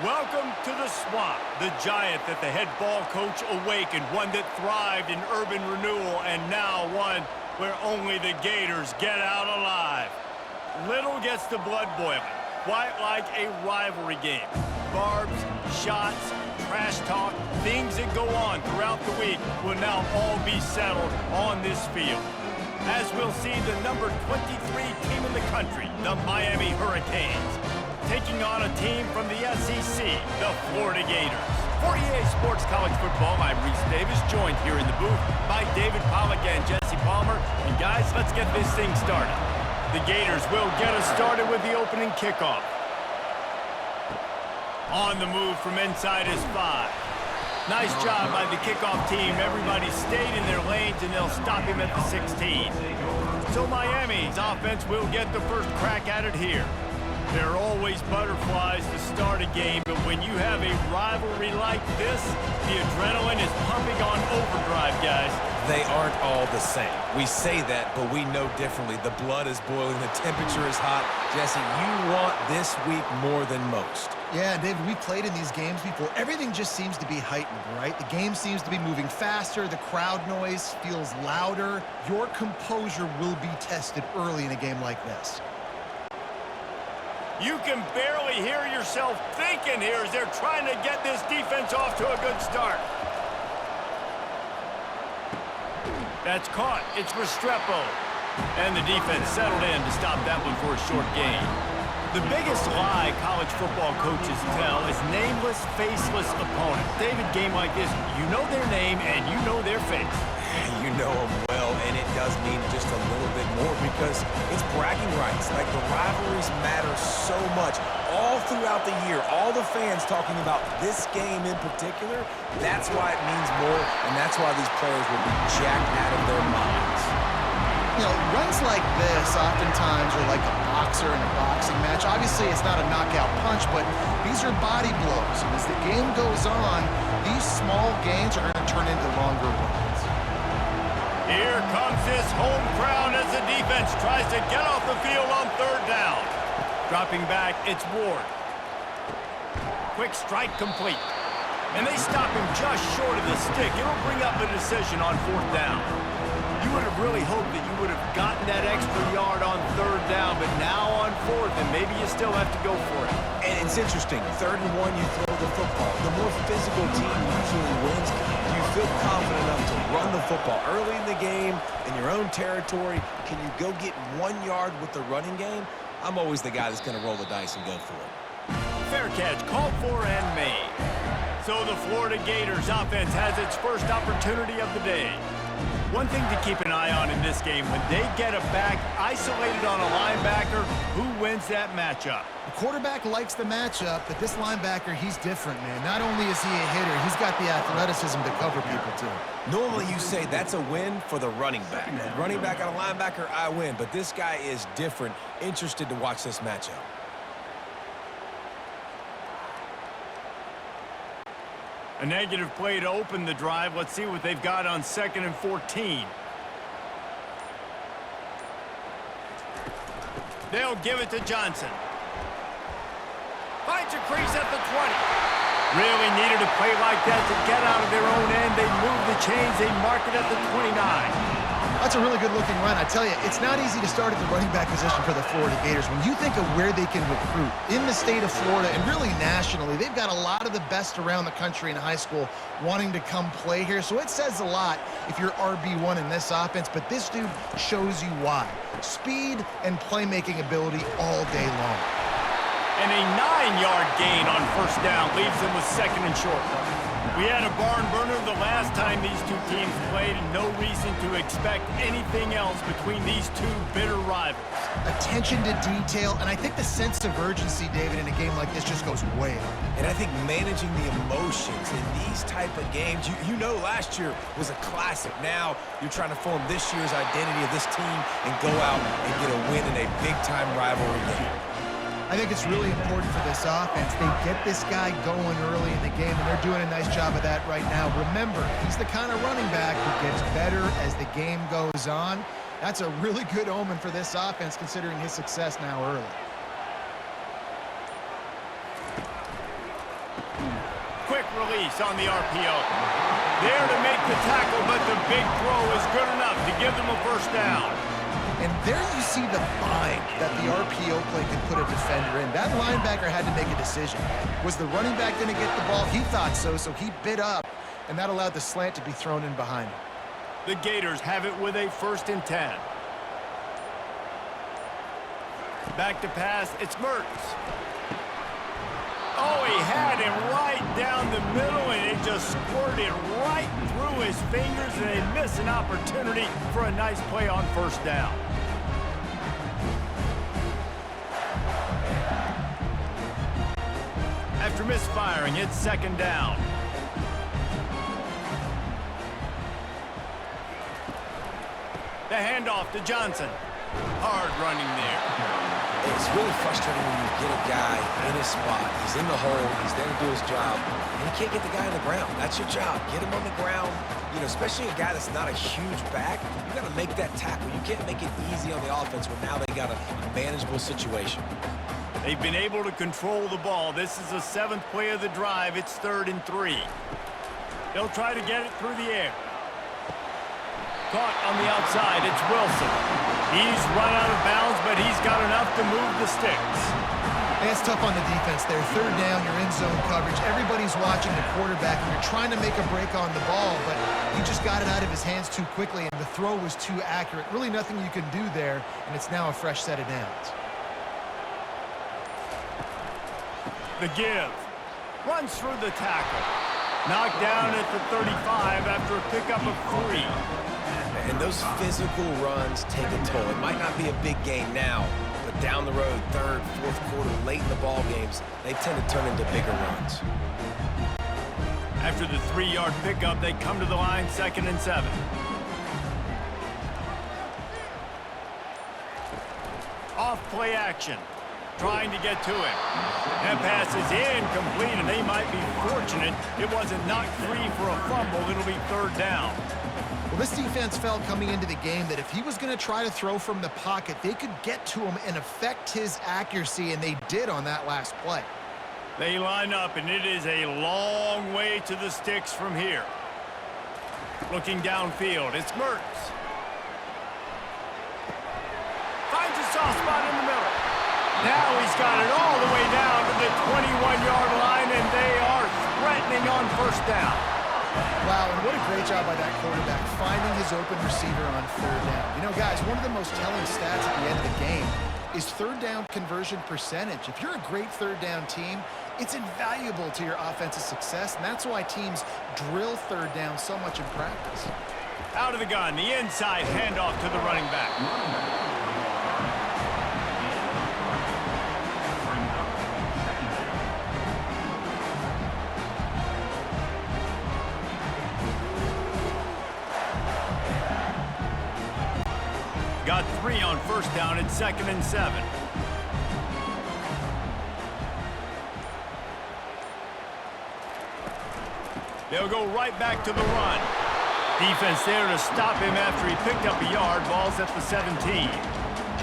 Welcome to the swamp, the giant that the head ball coach awakened, one that thrived in urban renewal, and now one where only the Gators get out alive. Little gets the blood boiling, quite like a rivalry game. Barbs, shots, trash talk, things that go on throughout the week will now all be settled on this field. As we'll see the number 23 team in the country, the Miami Hurricanes, taking on a team from the SEC, the Florida Gators. For EA Sports College Football, I'm Reese Davis, joined here in the booth by David Pollack and Jesse Palmer. And guys, let's get this thing started. The Gators will get us started with the opening kickoff. On the move from inside is 5. Nice job by the kickoff team. Everybody stayed in their lanes, and they'll stop him at the 16. So Miami's offense will get the first crack at it here. There are always butterflies to start a game, but when you have a rivalry like this, the adrenaline is pumping on overdrive, guys. They aren't all the same. We say that, but we know differently. The blood is boiling, the temperature is hot. Jesse, you want this week more than most. Yeah, David, we played in these games before. Everything just seems to be heightened, right? The game seems to be moving faster. The crowd noise feels louder. Your composure will be tested early in a game like this. You can barely hear yourself thinking here as they're trying to get this defense off to a good start. That's caught. It's Restrepo. And the defense settled in to stop that one for a short gain. The biggest lie college football coaches tell is nameless, faceless opponents. David, game like this, you know their name and you know their face. You know them well, and it does mean just a little bit more because it's bragging rights. Like, the rivalries matter so much. All throughout the year, all the fans talking about this game in particular, that's why it means more, and that's why these players will be jacked out of their minds. You know, runs like this oftentimes are like a boxer in a boxing match. Obviously, it's not a knockout punch, but these are body blows. And as the game goes on, these small gains are going to turn into longer runs. Here comes this home crowd as the defense tries to get off the field on third down. Dropping back, it's Ward. Quick strike complete. And they stop him just short of the stick. It'll bring up a decision on fourth down. You would have really hoped that you would have gotten that extra yard on third down, but now on fourth, and maybe you still have to go for it. And it's interesting. 3rd and 1, you throw the football. The more physical team usually wins. Do you feel confident enough to run the football early in the game, in your own territory? Can you go get 1 yard with the running game? I'm always the guy that's going to roll the dice and go for it. Fair catch, called for and made. So the Florida Gators offense has its first opportunity of the day. One thing to keep an eye on in this game, when they get a back isolated on a linebacker, who wins that matchup? The quarterback likes the matchup, but this linebacker, he's different, man. Not only is he a hitter, he's got the athleticism to cover people, too. Normally you say that's a win for the running back. The running back on a linebacker, I win. But this guy is different. Interested to watch this matchup. A negative play to open the drive. Let's see what they've got on 2nd and 14. They'll give it to Johnson. Finds a crease at the 20. Really needed a play like that to get out of their own end. They move the chains. They mark it at the 29. That's a really good-looking run. I tell you, it's not easy to start at the running back position for the Florida Gators. When you think of where they can recruit in the state of Florida and really nationally, they've got a lot of the best around the country in high school wanting to come play here. So it says a lot if you're RB1 in this offense, but this dude shows you why. Speed and playmaking ability all day long. And a 9-yard gain on first down leaves them with 2nd and short. We had a barn burner the last time these two teams played, and no reason to expect anything else between these two bitter rivals. Attention to detail, and I think the sense of urgency, David, in a game like this just goes way up. And I think managing the emotions in these type of games, you know last year was a classic. Now you're trying to form this year's identity of this team and go out and get a win in a big-time rivalry game. I think it's really important for this offense. They get this guy going early in the game, and they're doing a nice job of that right now. Remember, he's the kind of running back who gets better as the game goes on. That's a really good omen for this offense, considering his success now early. release on the RPO. There to make the tackle, but the big throw is good enough to give them a first down. And there you see the bind that the RPO play can put a defender in. That linebacker had to make a decision. Was the running back going to get the ball? He thought so, so he bit up, and that allowed the slant to be thrown in behind him. The Gators have it with a 1st and 10. Back to pass, it's Mertz. Oh, he had him right down the middle, and it just squirted right through his fingers, and they miss an opportunity for a nice play on first down. After misfiring, it's 2nd down. The handoff to Johnson. Hard running there. It's really frustrating when you get a guy in his spot. He's in the hole. He's there to do his job. And you can't get the guy on the ground. That's your job. Get him on the ground. You know, especially a guy that's not a huge back. You got to make that tackle. You can't make it easy on the offense when now they got a manageable situation. They've been able to control the ball. This is the 7th play of the drive. It's 3rd and 3. They'll try to get it through the air. Caught on the outside, it's Wilson. He's run out of bounds, but he's got enough to move the sticks. And it's tough on the defense there. 3rd down, you're in zone coverage. Everybody's watching the quarterback, and you're trying to make a break on the ball, but he just got it out of his hands too quickly, and the throw was too accurate. Really nothing you can do there, and it's now a fresh set of downs. The give. Runs through the tackle. Knocked down at the 35 after a pickup of 3. And those physical runs take a toll. It might not be a big game now, but down the road, 3rd, 4th quarter, late in the ball games, they tend to turn into bigger runs. After the 3-yard pickup, they come to the line, 2nd and 7. Off play action. Trying to get to him. That pass is incomplete, and they might be fortunate it wasn't knocked free for a fumble. It'll be 3rd down. Well, this defense felt coming into the game that if he was going to try to throw from the pocket, they could get to him and affect his accuracy, and they did on that last play. They line up, and it is a long way to the sticks from here. Looking downfield, it's Mertz. Finds a soft spot in the middle. Now he's got it all the way down to the 21-yard line, and they are threatening on first down. Wow, and what a great job by that quarterback, finding his open receiver on 3rd down. You know, guys, one of the most telling stats at the end of the game is 3rd down conversion percentage. If you're a great 3rd down team, it's invaluable to your offensive success, and that's why teams drill 3rd down so much in practice. Out of the gun, the inside handoff to the running back. Got 3 on first down at 2nd and 7. They'll go right back to the run. Defense there to stop him after he picked up a yard. Ball's at the 17.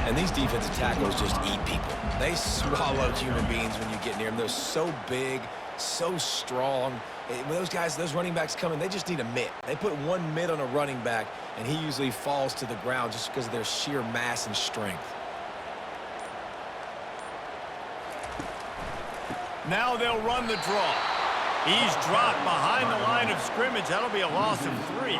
And these defensive tackles just eat people. They swallow human beings when you get near them. They're so big, so strong. When those guys, those running backs come in, they just need a mitt. They put one mitt on a running back, and he usually falls to the ground just because of their sheer mass and strength. Now they'll run the draw. He's dropped behind the line of scrimmage. That'll be a loss of 3.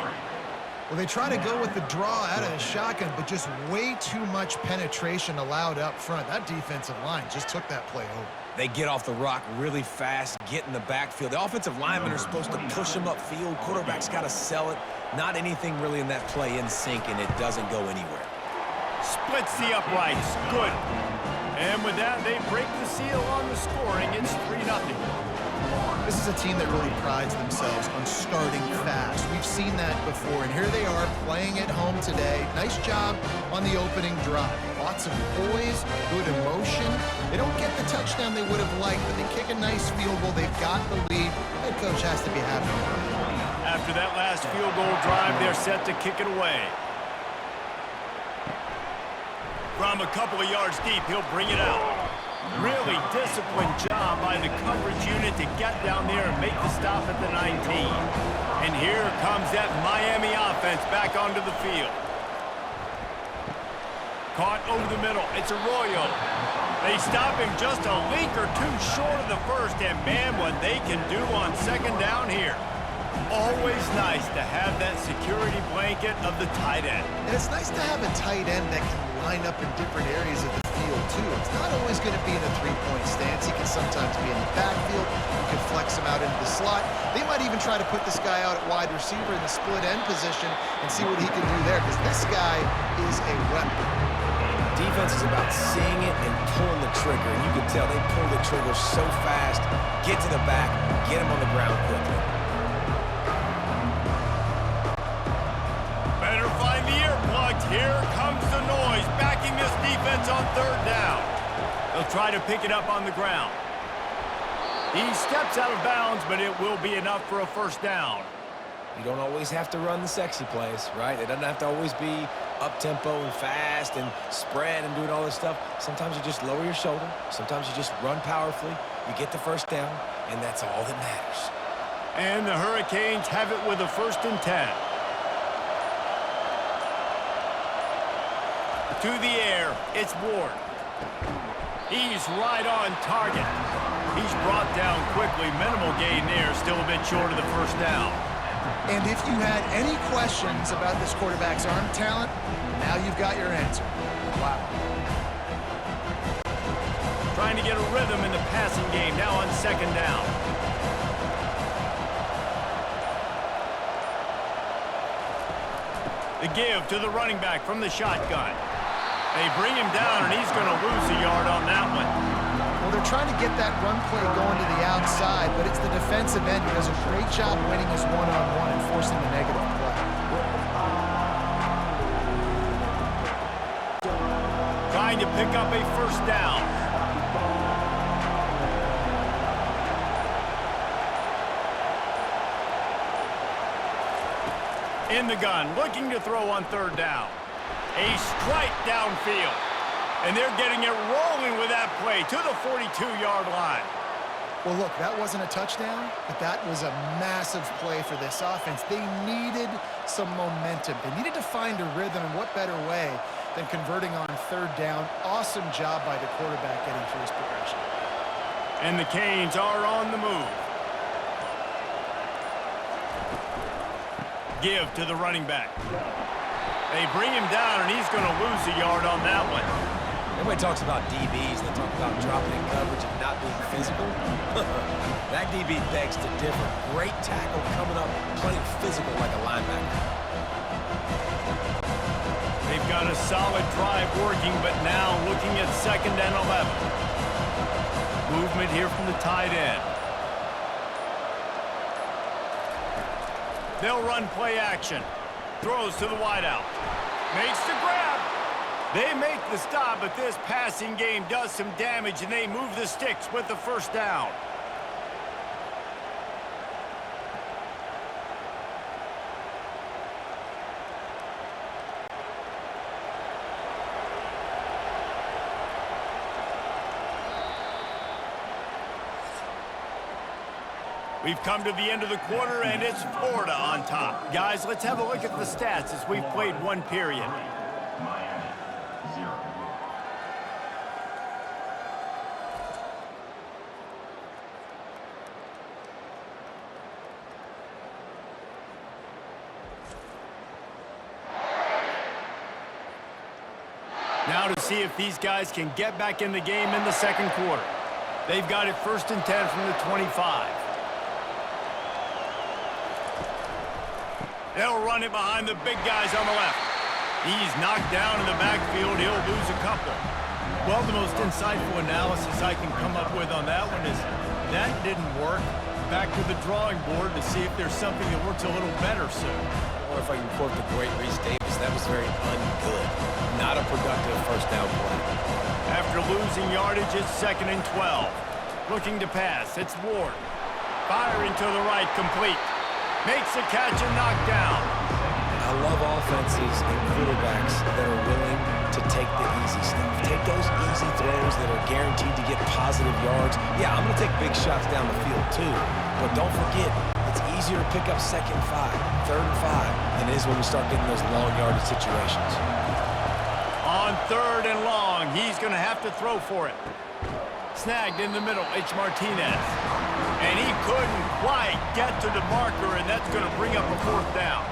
Well, they try to go with the draw out of the shotgun, but just way too much penetration allowed up front. That defensive line just took that play over. They get off the rock really fast, get in the backfield. The offensive linemen are supposed to push them upfield. Quarterback's got to sell it. Not anything really in that play in sync, and it doesn't go anywhere. Splits the uprights. Good. And with that, they break the seal on the scoring. It's 3-0. This is a team that really prides themselves on starting fast. We've seen that before, and here they are playing at home today. Nice job on the opening drive. Lots of poise, good emotion. They don't get the touchdown they would have liked, but they kick a nice field goal. They've got the lead. Head coach has to be happy. After that last field goal drive, they're set to kick it away. From a couple of yards deep, he'll bring it out. Really disciplined job by the coverage unit to get down there and make the stop at the 19. And here comes that Miami offense back onto the field. Caught over the middle. It's Arroyo. They stop him just a link or two short of the first, and man, what they can do on second down here. Always nice to have that security blanket of the tight end. And it's nice to have a tight end that can line up in different areas of the field, too. It's not always going to be in a three-point stance. He can sometimes be in the backfield. You can flex him out into the slot. They might even try to put this guy out at wide receiver in the split end position and see what he can do there, because this guy is a weapon. Defense is about seeing it and pulling the trigger. And you can tell they pull the trigger so fast, get to the back, get him on the ground quickly. Better find the earplugs. Here comes the noise, backing this defense on third down. They'll try to pick it up on the ground. He steps out of bounds, but it will be enough for a first down. You don't always have to run the sexy plays, right? It doesn't have to always be up-tempo and fast and spread and doing all this stuff. Sometimes you just lower your shoulder. Sometimes you just run powerfully. You get the first down, and that's all that matters. And the Hurricanes have it with a 1st and 10. To the air, it's Ward. He's right on target. He's brought down quickly. Minimal gain there, still a bit short of the first down. And if you had any questions about this quarterback's arm talent, now you've got your answer. Wow. Trying to get a rhythm in the passing game, now on second down. The give to the running back from the shotgun. They bring him down, and he's going to lose a yard on that one. Well, they're trying to get that run play going to the outside, but it's the defensive end who does a great job winning his one-on-one and forcing the negative play. Trying to pick up a first down. In the gun, looking to throw on third down. A strike downfield. And they're getting it rolling with that play to the 42-yard line. Well, look, that wasn't a touchdown, but that was a massive play for this offense. They needed some momentum. They needed to find a rhythm, and what better way than converting on third down. Awesome job by the quarterback getting through his progression. And the Canes are on the move. Give to the running back. They bring him down, and he's going to lose a yard on that one. Everybody talks about DBs. They talk about dropping in coverage and not being physical. That DB begs to differ. Great tackle coming up, playing physical like a linebacker. They've got a solid drive working, but now looking at 2nd and 11. Movement here from the tight end. They'll run play action. Throws to the wideout. Makes the grab. They make the stop, but this passing game does some damage, and they move the sticks with the first down. We've come to the end of the quarter, and it's Florida on top. Guys, let's have a look at the stats as we've played one period. Miami, 0. Now to see if these guys can get back in the game in the second quarter. They've got it 1st and 10 from the 25. They'll run it behind the big guys on the left. He's knocked down in the backfield. He'll lose a couple. Well, the most insightful analysis I can come up with on that one is that didn't work. Back to the drawing board to see if there's something that works a little better soon. Or if I can quote the great Reese Davis, that was very ungood. Not a productive first down play. After losing yardage, it's 2nd and 12. Looking to pass. It's Ward. Firing to the right, complete. Makes a catch and knocked down. I love offenses and quarterbacks that are willing to take the easy stuff. Take those easy throws that are they're guaranteed to get positive yards. Yeah, I'm going to take big shots down the field too. But don't forget, it's easier to pick up 2nd and 5, 3rd and 5 than it is when we start getting those long yardage situations. On 3rd and long, he's going to have to throw for it. Snagged in the middle, it's Martinez. And he couldn't quite get to the marker, and that's going to bring up a 4th down.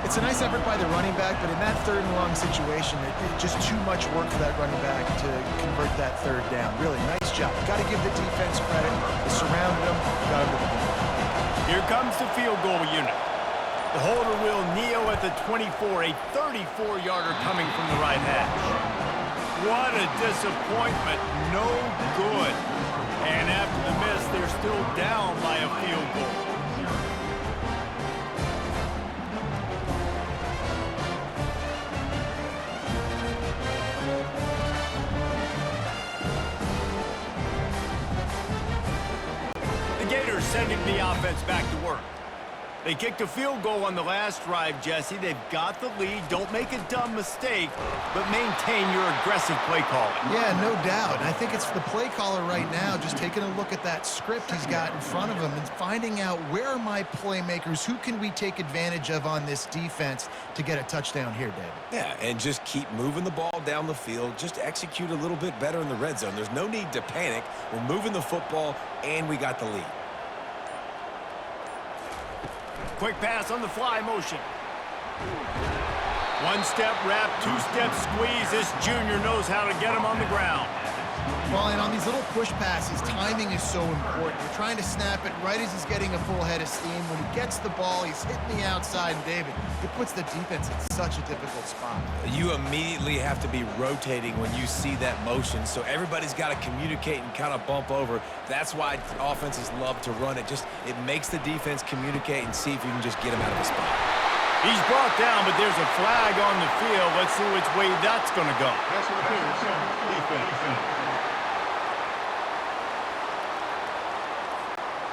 It's a nice effort by the running back, but in that 3rd and long situation, it's just too much work for that running back to convert that 3rd down. Really, nice job. Got to give the defense credit. They surrounded him, got him to the ball. Here comes the field goal unit. The holder will kneel at the 24, a 34-yarder coming from the right hash. What a disappointment, no good. And after the miss, they're still down by a field goal. The Gators sending the offense back to work. They kicked a field goal on the last drive, Jesse. They've got the lead. Don't make a dumb mistake, but maintain your aggressive play calling. Yeah, no doubt. And I think it's the play caller right now just taking a look at that script he's got in front of him and finding out where are my playmakers, who can we take advantage of on this defense to get a touchdown here, David. Yeah, and just keep moving the ball down the field. Just execute a little bit better in the red zone. There's no need to panic. We're moving the football, and we got the lead. Quick pass on the fly motion. 1-step wrap, 2-step squeeze. This junior knows how to get him on the ground. Well, and on these little push passes, timing is so important. You're trying to snap it right as he's getting a full head of steam. When he gets the ball, he's hitting the outside, and David, it puts the defense in such a difficult spot. You immediately have to be rotating when you see that motion, so everybody's got to communicate and kind of bump over. That's why offenses love to run it. It makes the defense communicate and see if you can just get him out of the spot. He's brought down, but there's a flag on the field. Let's see which way that's going to go.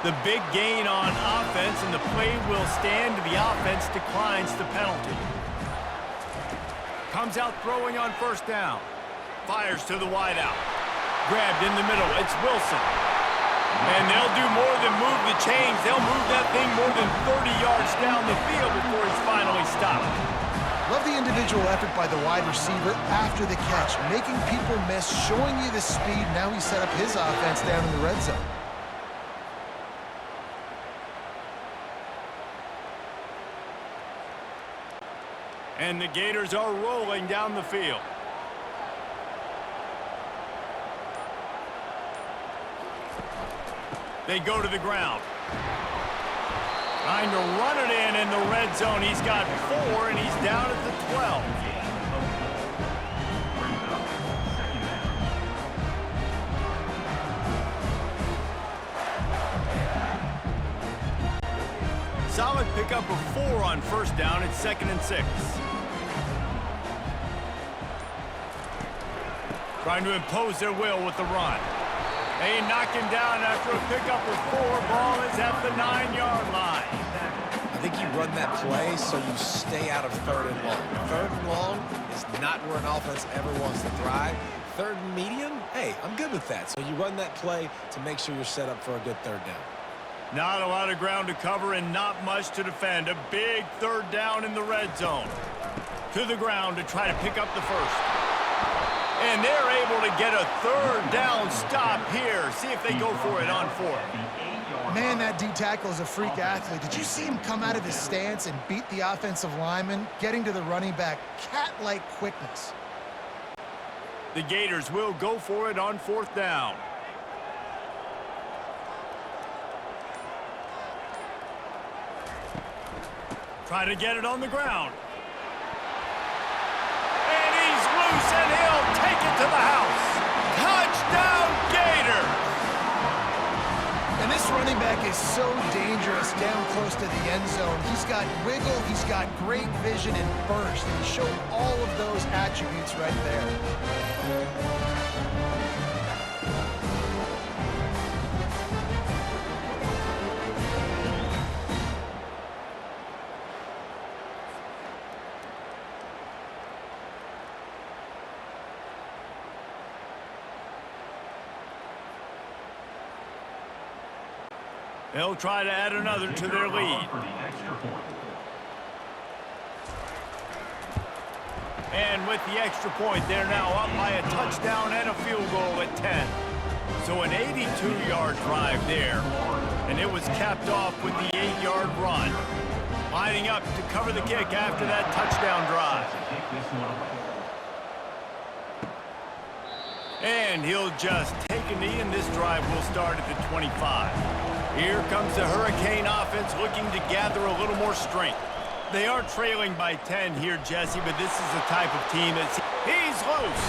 The big gain on offense, and the play will stand. The offense declines the penalty. Comes out throwing on 1st down. Fires to the wideout. Grabbed in the middle. It's Wilson. And they'll do more than move the chains. They'll move that thing more than 30 yards down the field before he's finally stopped. Love the individual effort by the wide receiver after the catch, making people miss, showing you the speed. Now he set up his offense down in the red zone. And the Gators are rolling down the field. They go to the ground. Trying to run it in the red zone. He's got 4, and he's down at the 12. Solid pickup of 4 on 1st down. It's 2nd and 6. Trying to impose their will with the run. They knock him down after a pickup of 4. Ball is at the 9-yard line. I think you run that play so you stay out of 3rd and long. 3rd and long is not where an offense ever wants to thrive. 3rd and medium, hey, I'm good with that. So you run that play to make sure you're set up for a good 3rd down. Not a lot of ground to cover and not much to defend. A big 3rd down in the red zone. To the ground to try to pick up the 1st. And they're able to get a 3rd down stop here. See if they go for it on 4th. Man, that D tackle is a freak athlete. Did you see him come out of his stance and beat the offensive lineman, getting to the running back? Cat-like quickness. The Gators will go for it on 4th down. Try to get it on the ground. And he's loose, and he'll take it to the house. Touchdown, Gators! And this running back is so dangerous down close to the end zone. He's got wiggle, he's got great vision and burst, and he showed all of those attributes right there. They'll try to add another to their lead. For the extra point. And with the extra point, they're now up by a touchdown and a field goal at 10. So an 82-yard drive there, and it was capped off with the 8-yard run. Lining up to cover the kick after that touchdown drive. Take this one away. And he'll just take a knee, and this drive will start at the 25. Here comes the Hurricane offense looking to gather a little more strength. They are trailing by 10 here, Jesse, but this is the type of team that's... He's loose.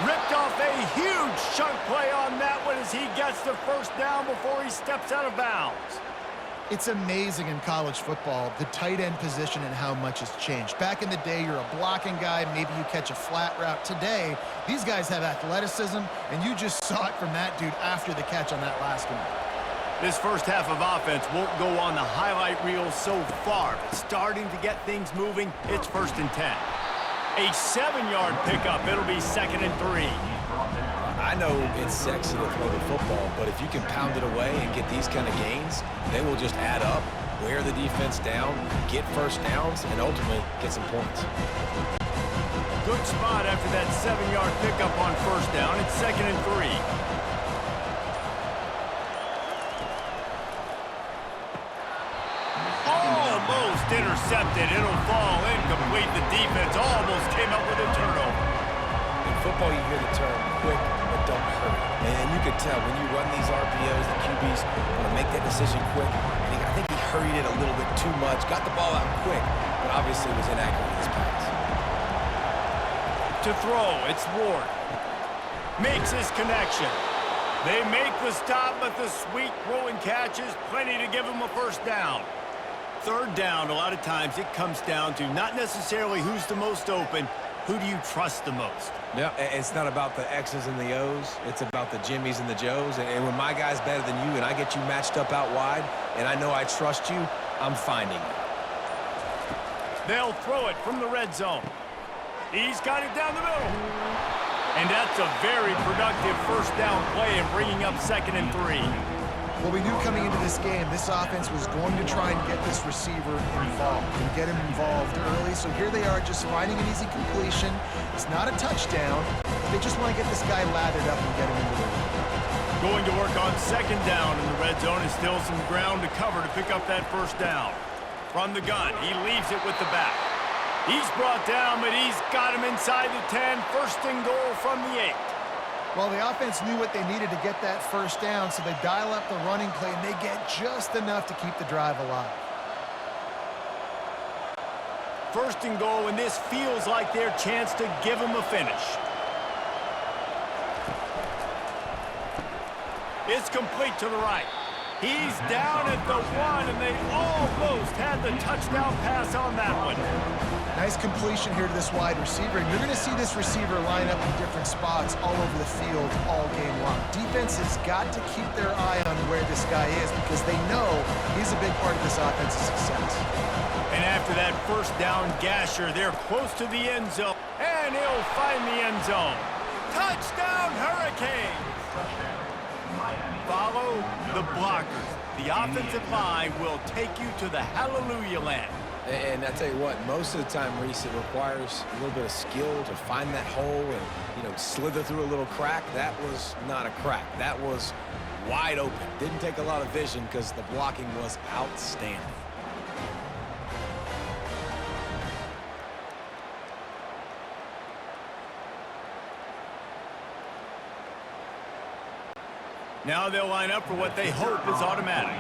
Ripped off a huge chunk play on that one as he gets the first down before he steps out of bounds. It's amazing in college football, the tight end position and how much has changed. Back in the day, you're a blocking guy, maybe you catch a flat route. Today, these guys have athleticism, and you just saw it from that dude after the catch on that last one. This first half of offense won't go on the highlight reel so far, but starting to get things moving, it's 1st and 10. A 7-yard pickup, it'll be 2nd and 3. I know it's sexy to throw the football, but if you can pound it away and get these kind of gains, they will just add up, wear the defense down, get first downs, and ultimately get some points. Good spot after that 7-yard pickup on 1st down. It's 2nd and 3. Almost intercepted. It'll fall incomplete. The defense almost came up with a turnover. In football, you hear the term quick, but don't hurry. And you can tell when you run these RPOs, the QBs want to make that decision quick. And I think he hurried it a little bit too much, got the ball out quick, but obviously was inaccurate in his pass. To throw, it's Ward. Makes his connection. They make the stop, but the sweet throw and catch is plenty to give him a first down. 3rd down, a lot of times it comes down to not necessarily who's the most open, who do you trust the most? Yeah, it's not about the X's and the O's. It's about the Jimmies and the Joes. And when my guy's better than you and I get you matched up out wide and I know I trust you, I'm finding you. They'll throw it from the red zone. He's got it down the middle. And that's a very productive first down play and bringing up 2nd and 3. Well, we knew coming into this game, this offense was going to try and get this receiver involved and get him involved early. So here they are just finding an easy completion. It's not a touchdown, but they just want to get this guy lathered up and get him into the lead. Going to work on 2nd down in the red zone and still some ground to cover to pick up that first down. From the gun, he leaves it with the back. He's brought down, but he's got him inside the 10. 1st and goal from the 8. Well, the offense knew what they needed to get that first down, so they dial up the running play, and they get just enough to keep the drive alive. 1st and goal, and this feels like their chance to give them a finish. It's complete to the right. He's down at the 1, and they almost had the touchdown pass on that one. Nice completion here to this wide receiver, and you're going to see this receiver line up in different spots all over the field all game long. Defense has got to keep their eye on where this guy is because they know he's a big part of this offense's success. And after that first down gasher, they're close to the end zone, and he'll find the end zone. Touchdown, Hurricanes! Follow the blockers. The offensive line will take you to the hallelujah land. And I tell you what, most of the time, Reese, it requires a little bit of skill to find that hole and, slither through a little crack. That was not a crack. That was wide open. Didn't take a lot of vision because the blocking was outstanding. Now they'll line up for what they hope is automatic.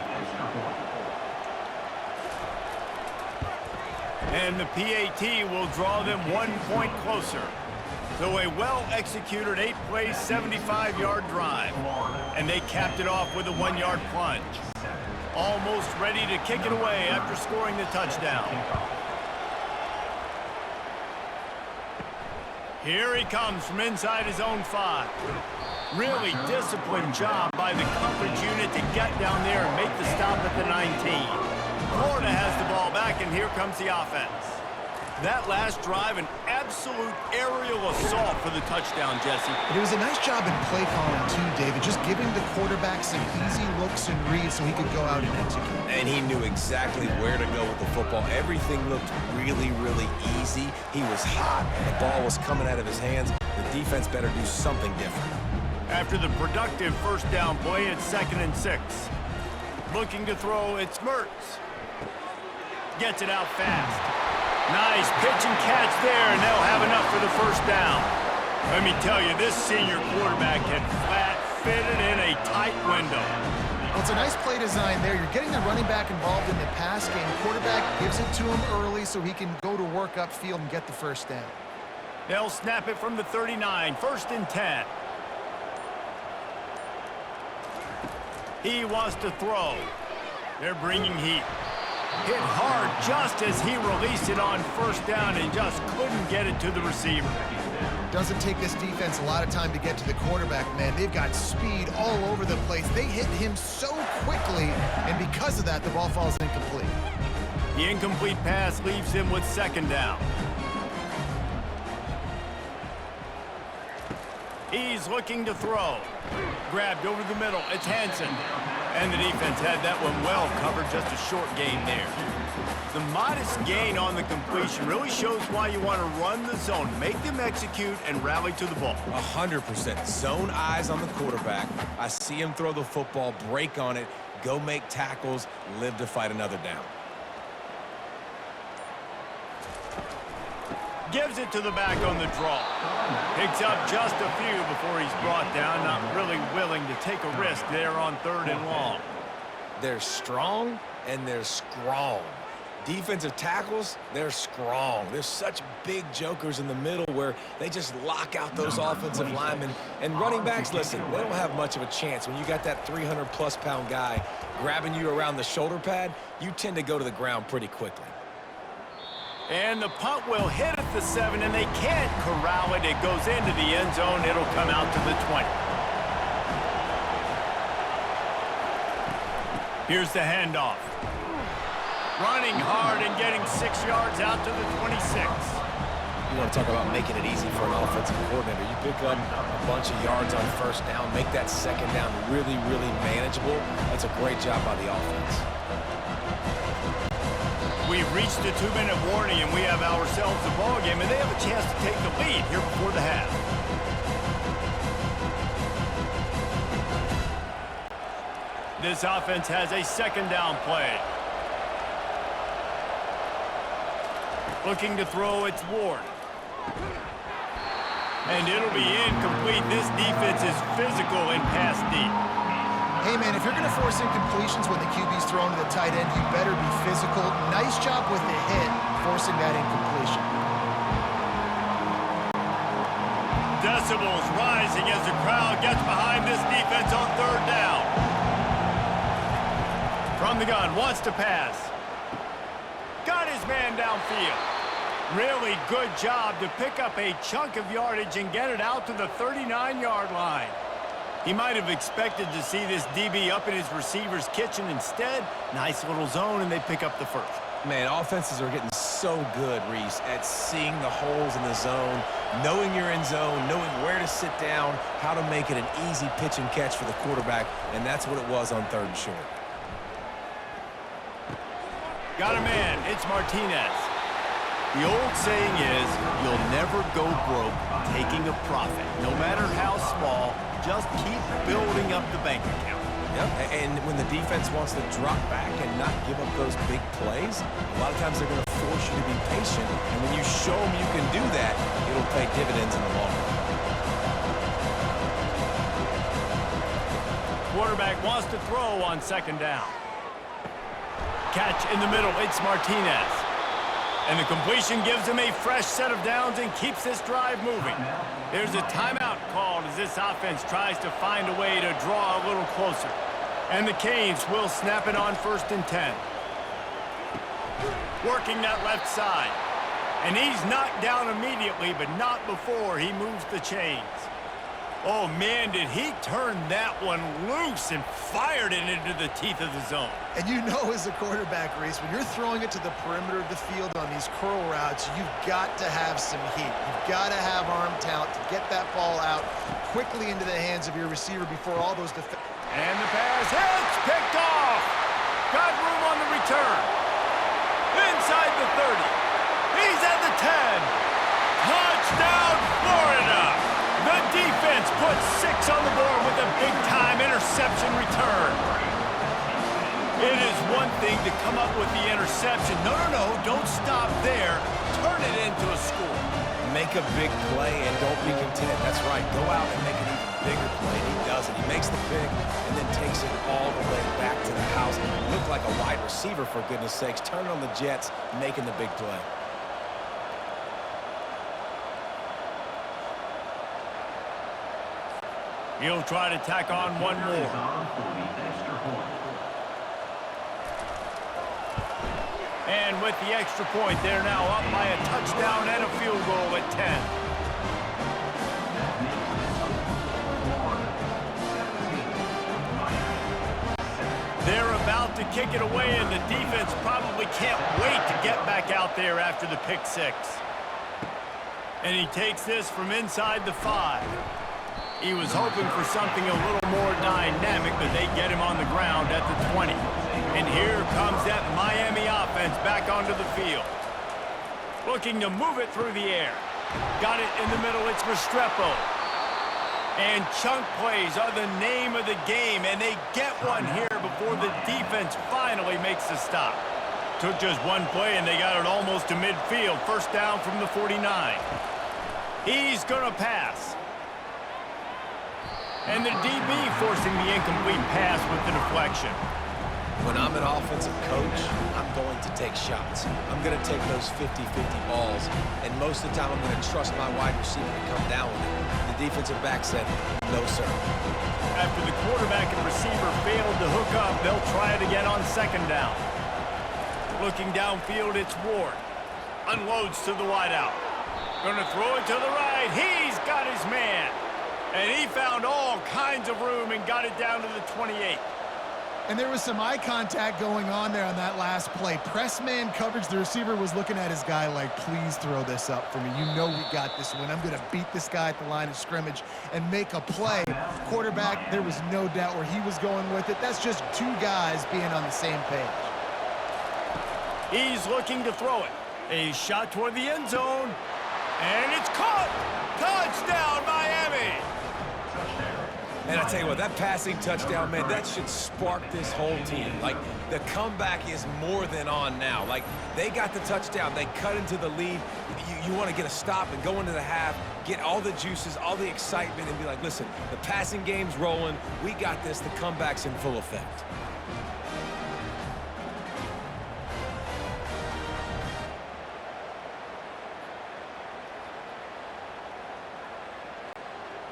And the PAT will draw them 1 point closer. So a well-executed 8-play, 75-yard drive. And they capped it off with a 1-yard plunge. Almost ready to kick it away after scoring the touchdown. Here he comes from inside his own 5. Really disciplined job by the coverage unit to get down there and make the stop at the 19. Florida has the ball back, and here comes the offense. That last drive, an absolute aerial assault for the touchdown, Jesse. But it was a nice job in play calling too, David, just giving the quarterback some easy looks and reads so he could go out and execute. And he knew exactly where to go with the football. Everything looked really, really easy. He was hot. The ball was coming out of his hands. The defense better do something different. After the productive first down play, it's 2nd and 6. Looking to throw, it's Mertz. Gets it out fast. Nice pitch and catch there, and they'll have enough for the first down. Let me tell you, this senior quarterback had flat fitted in a tight window. Well, it's a nice play design there. You're getting the running back involved in the pass game. Quarterback gives it to him early so he can go to work upfield and get the first down. They'll snap it from the 39, 1st and 10. He wants to throw. They're bringing heat. Hit hard just as he released it on first down and just couldn't get it to the receiver. Doesn't take this defense a lot of time to get to the quarterback, man. They've got speed all over the place. They hit him so quickly, and because of that, the ball falls incomplete. The incomplete pass leaves him with 2nd down. He's looking to throw. Grabbed over the middle. It's Hansen. And the defense had that one well covered, just a short gain there. The modest gain on the completion really shows why you want to run the zone, make them execute, and rally to the ball. 100%. Zone eyes on the quarterback. I see him throw the football, break on it, go make tackles, live to fight another down. Gives it to the back on the draw. Picks up just a few before he's brought down. Not really willing to take a risk there on 3rd and long. They're strong and they're strong. Defensive tackles, they're strong. There's such big jokers in the middle where they just lock out those offensive linemen. And running backs, listen, they don't have much of a chance. When you got that 300-plus pound guy grabbing you around the shoulder pad, you tend to go to the ground pretty quickly. And the punt will hit at the 7, and they can't corral it. It goes into the end zone. It'll come out to the 20. Here's the handoff. Running hard and getting 6 yards out to the 26. You want to talk about making it easy for an offensive coordinator. You pick up a bunch of yards on first down, make that 2nd down really, really manageable. That's a great job by the offense. We've reached the 2-minute warning, and we have ourselves a ball game, and they have a chance to take the lead here before the half. This offense has a 2nd down play. Looking to throw, it's Ward. And it'll be incomplete. This defense is physical and pass deep. Hey, man, if you're going to force incompletions when the QB's thrown to the tight end, you better be physical. Nice job with the hit, forcing that incompletion. Decibels rising as the crowd gets behind this defense on 3rd down. From the gun, wants to pass. Got his man downfield. Really good job to pick up a chunk of yardage and get it out to the 39-yard line. He might have expected to see this DB up in his receiver's kitchen. Instead, nice little zone, and they pick up the first. Man, offenses are getting so good, Reese, at seeing the holes in the zone, knowing you're in zone, knowing where to sit down, how to make it an easy pitch and catch for the quarterback, and that's what it was on 3rd and short. Got a man. It's Martinez. The old saying is, you'll never go broke taking a profit. No matter how small, just keep building up the bank account. Yep, and when the defense wants to drop back and not give up those big plays, a lot of times they're going to force you to be patient, and when you show them you can do that, it'll pay dividends in the long run. Quarterback wants to throw on 2nd down. Catch in the middle, it's Martinez. And the completion gives him a fresh set of downs and keeps this drive moving. There's a timeout called as this offense tries to find a way to draw a little closer. And the Canes will snap it on 1st and 10. Working that left side. And he's knocked down immediately, but not before he moves the chains. Oh, man, did he turn that one loose and fired it into the teeth of the zone. And you know as a quarterback, Reese, when you're throwing it to the perimeter of the field on these curl routes, you've got to have some heat. You've got to have arm talent to get that ball out quickly into the hands of your receiver before all those And the pass hits, picked off. Got room on the return. Inside the 30. He's at the 10. Touchdown, Florida. The defense puts 6 on the board with a big-time interception return. It is one thing to come up with the interception. No, don't stop there. Turn it into a score. Make a big play and don't be content. That's right. Go out and make an even bigger play. He does it. He makes the pick and then takes it all the way back to the house. Looked like a wide receiver, for goodness sakes. Turning on the Jets, making the big play. He'll try to tack on one more. And with the extra point, they're now up by a touchdown and a field goal at 10. They're about to kick it away, and the defense probably can't wait to get back out there after the pick 6. And he takes this from inside the 5. He was hoping for something a little more dynamic, but they get him on the ground at the 20. And here comes that Miami offense back onto the field. Looking to move it through the air. Got it in the middle, it's Restrepo. And chunk plays are the name of the game, and they get one here before the defense finally makes the stop. Took just one play, and they got it almost to midfield. First down from the 49. He's gonna pass. And the DB forcing the incomplete pass with the deflection. When I'm an offensive coach, I'm going to take shots. I'm going to take those 50-50 balls, and most of the time I'm going to trust my wide receiver to come down with it. The defensive back said, no, sir. After the quarterback and receiver failed to hook up, they'll try it again on second down. Looking downfield, it's Ward. Unloads to the wideout. Going to throw it to the right. He's got his man. And he found all kinds of room and got it down to the 28. And there was some eye contact going on there on that last play. Press man coverage. The receiver was looking at his guy like, please throw this up for me. You know we got this one. I'm going to beat this guy at the line of scrimmage and make a play. Quarterback, there was no doubt where he was going with it. That's just 2 guys being on the same page. He's looking to throw it. A shot toward the end zone. And it's caught. Touchdown, Miami. And I tell you what, that passing touchdown, man, that should spark this whole team. Like, the comeback is more than on now. Like, they got the touchdown. They cut into the lead. You want to get a stop and go into the half, get all the juices, all the excitement, and be like, listen, the passing game's rolling. We got this. The comeback's in full effect.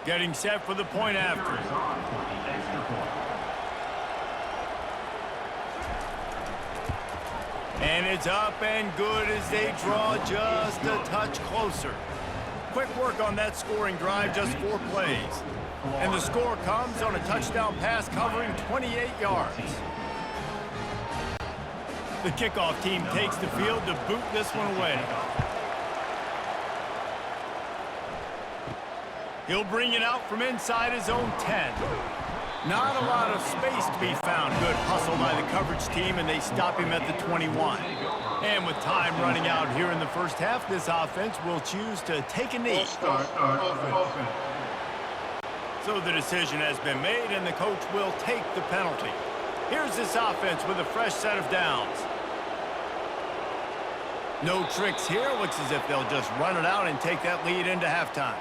Getting set for the point after. And it's up and good as they draw just a touch closer. Quick work on that scoring drive, just 4 plays. And the score comes on a touchdown pass covering 28 yards. The kickoff team takes the field to boot this one away. He'll bring it out from inside his own 10. Not a lot of space to be found. Good hustle by the coverage team, and they stop him at the 21. And with time running out here in the first half, this offense will choose to take a knee. So the decision has been made, and the coach will take the penalty. Here's this offense with a fresh set of downs. No tricks here. Looks as if they'll just run it out and take that lead into halftime.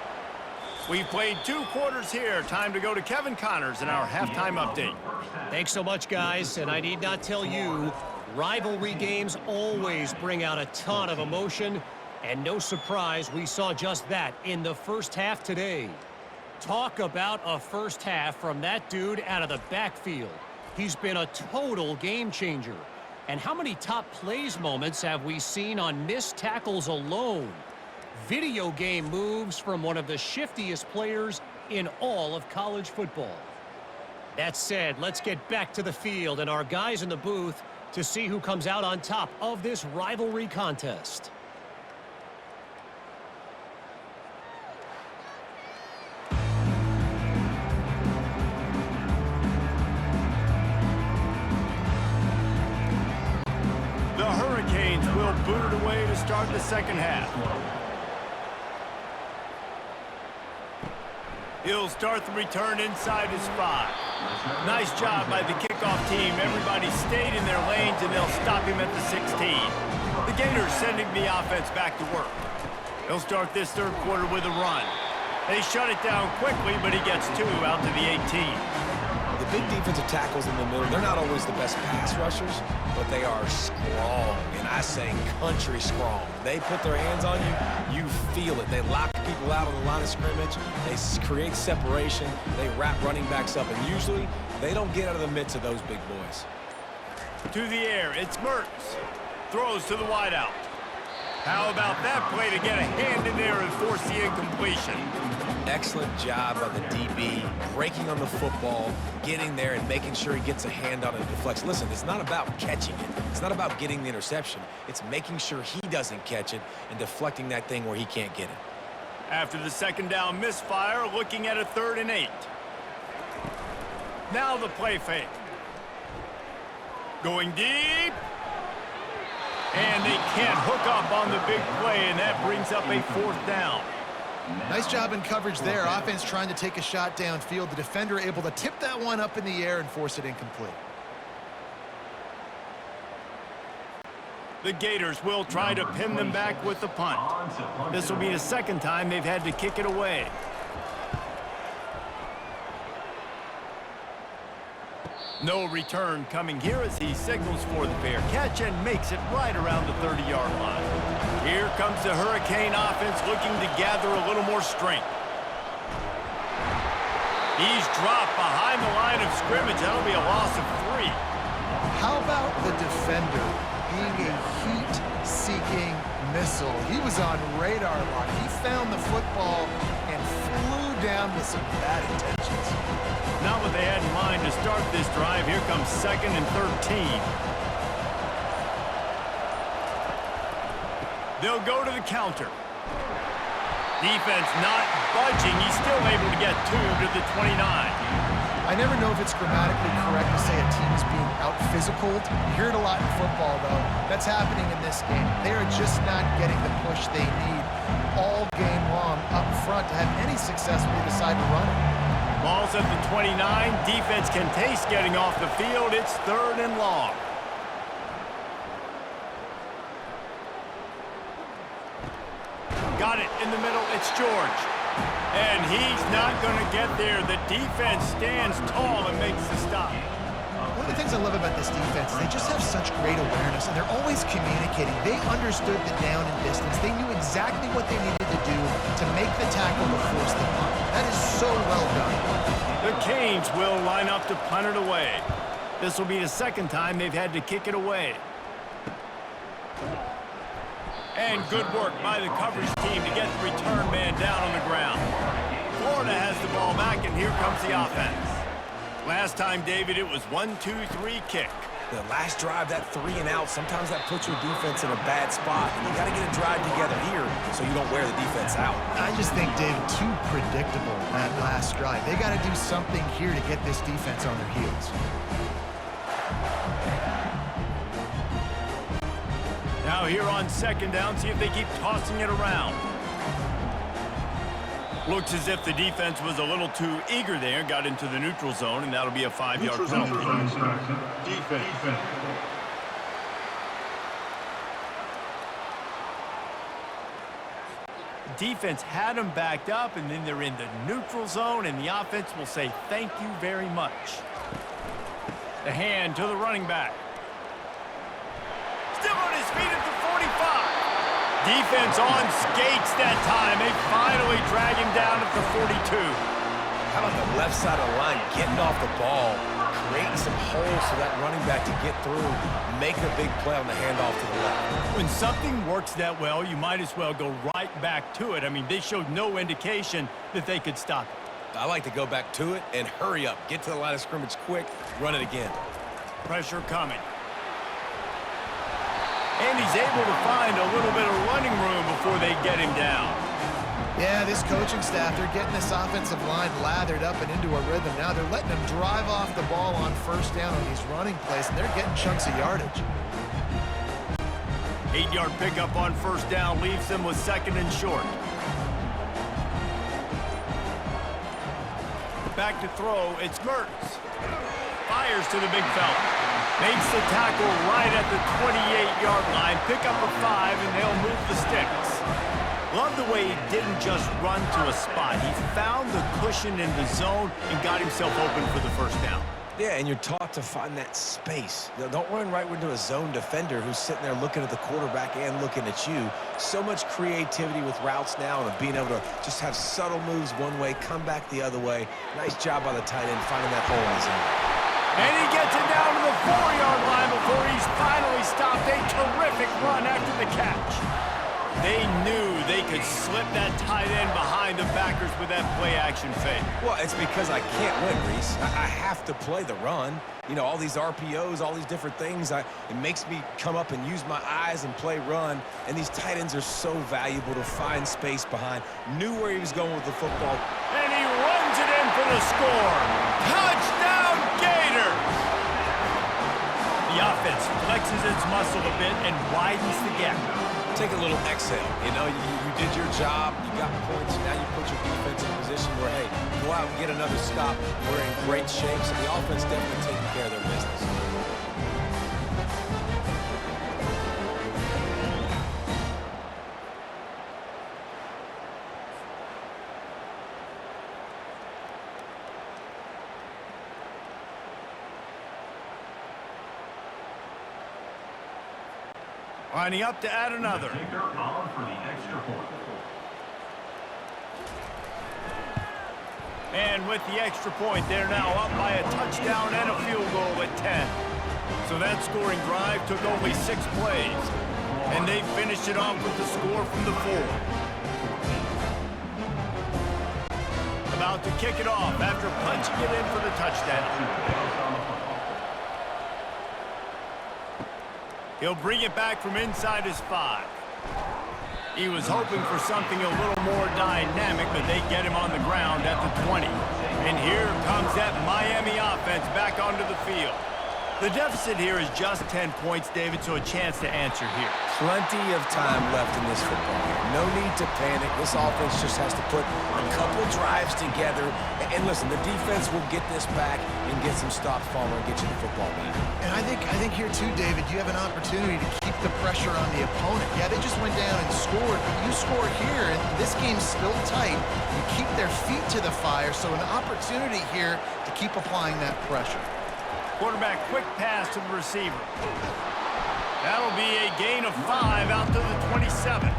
We've played 2 quarters here. Time to go to Kevin Connors in our halftime update. Thanks so much, guys. And I need not tell you, rivalry games always bring out a ton of emotion. And no surprise, we saw just that in the first half today. Talk about a first half from that dude out of the backfield. He's been a total game changer. And how many top plays moments have we seen on missed tackles alone? Video game moves from one of the shiftiest players in all of college football. That said, let's get back to the field and our guys in the booth to see who comes out on top of this rivalry contest. The Hurricanes will boot it away to start the second half. He'll start the return inside his 5. Nice job by the kickoff team. Everybody stayed in their lanes, and they'll stop him at the 16. The Gators sending the offense back to work. They'll start this third quarter with a run. They shut it down quickly, but he gets 2 out to the 18. The big defensive tackles in the middle, they're not always the best pass rushers, but they are strong, and I say country strong. They put their hands on you, you feel it. They lock people out on the line of scrimmage. They create separation. They wrap running backs up, and usually they don't get out of the midst of those big boys. To the air, it's Mertz. Throws to the wideout. How about that play to get a hand in there and force the incompletion? Excellent job by the DB, breaking on the football, getting there and making sure he gets a hand on it and deflects. Listen, it's not about catching it. It's not about getting the interception. It's making sure he doesn't catch it and deflecting that thing where he can't get it. After the second down misfire, looking at a 3rd and 8. Now the play fake. Going deep. And they can't hook up on the big play, and that brings up a 4th down. Nice job in coverage there. Offense trying to take a shot downfield. The defender able to tip that one up in the air and force it incomplete. The Gators will try to pin them back with the punt. This will be the second time they've had to kick it away. No return coming here as he signals for the fair catch and makes it right around the 30-yard line. Here comes the Hurricane offense looking to gather a little more strength. He's dropped behind the line of scrimmage. That'll be a loss of 3. How about the defender being a heat-seeking missile? He was on radar lock. He found the football and flew down with some bad intentions. Not what they had in mind to start this drive. Here comes 2nd and 13. They'll go to the counter. Defense not budging. He's still able to get 2 to the 29. I never know if it's grammatically correct to say a team is being out-physicaled. You hear it a lot in football, though. That's happening in this game. They are just not getting the push they need all game long up front to have any success when they decide to run it. Ball's at the 29. Defense can taste getting off the field. It's 3rd and long. Got it in the middle. It's George. And he's not going to get there. The defense stands tall and makes the stop. One of the things I love about this defense is they just have such great awareness, and they're always communicating. They understood the down and distance. They knew exactly what they needed to do to make the tackle to force the punt. That is so well done. The Canes will line up to punt it away. This will be the second time they've had to kick it away. And good work by the coverage team to get the return man down on the ground. Florida has the ball back, and here comes the offense. Last time, David, it was 1-2-3 kick. The last drive, that 3 and out, sometimes that puts your defense in a bad spot, and you got to get a drive together here so you don't wear the defense out. I just think, David, too predictable that last drive. They got to do something here to get this defense on their heels. Now here on 2nd down, see if they keep tossing it around. Looks as if the defense was a little too eager there, got into the neutral zone, and that'll be a 5-yard penalty. Defense. Defense had them backed up, and then they're in the neutral zone, and the offense will say thank you very much. The hand to the running back. Still on his feet at the 45. Defense on skates that time. They finally drag him down at the 42. How about the left side of the line getting off the ball, creating some holes for that running back to get through, making a big play on the handoff to the left. When something works that well, you might as well go right back to it. I mean, they showed no indication that they could stop it. I like to go back to it and hurry up. Get to the line of scrimmage quick, run it again. Pressure coming. And he's able to find a little bit of running room before they get him down. Yeah, this coaching staff, they're getting this offensive line lathered up and into a rhythm. Now they're letting them drive off the ball on first down on these running plays, and they're getting chunks of yardage. 8-yard pickup on first down leaves them with second and short. Back to throw, it's Mertz. Fires to the big fella. Makes the tackle right at the 28-yard line. Pick up a 5, and they'll move the sticks. Love the way he didn't just run to a spot. He found the cushion in the zone and got himself open for the first down. Yeah, and you're taught to find that space. Don't run right into a zone defender who's sitting there looking at the quarterback and looking at you. So much creativity with routes now and being able to just have subtle moves one way, come back the other way. Nice job by the tight end finding that hole in his zone. And he gets it down to the 4-yard line before he's finally stopped. A terrific run after the catch. They knew they could slip that tight end behind the backers with that play-action fake. Well, it's because I can't win, Reese. I have to play the run. You know, all these RPOs, all these different things, it makes me come up and use my eyes and play run. And these tight ends are so valuable to find space behind. Knew where he was going with the football. And he runs it in for the score. Touchdown, Gators! The offense flexes its muscle a bit and widens the gap. Take a little exhale. You know, you did your job. You got points. Now you put your defense in a position where, hey, go out and get another stop. We're in great shape, so the offense definitely taking care of their business. Lining up to add another. Kicker on for the extra point. And with the extra point, they're now up by a touchdown and a field goal at 10. So that scoring drive took only 6 plays. And they finished it off with the score from the 4. About to kick it off after punching it in for the touchdown. He'll bring it back from inside his 5. He was hoping for something a little more dynamic, but they get him on the ground at the 20. And here comes that Miami offense back onto the field. The deficit here is just 10 points, David, so a chance to answer here. Plenty of time left in this football game. No need to panic. This offense just has to put a couple drives together. And listen, the defense will get this back and get some stops following and get you the football back. And I think here too, David, you have an opportunity to keep the pressure on the opponent. Yeah, they just went down and scored, but you score here, and this game's still tight. You keep their feet to the fire, so an opportunity here to keep applying that pressure. Quarterback quick pass to the receiver. That'll be a gain of 5 out to the 27.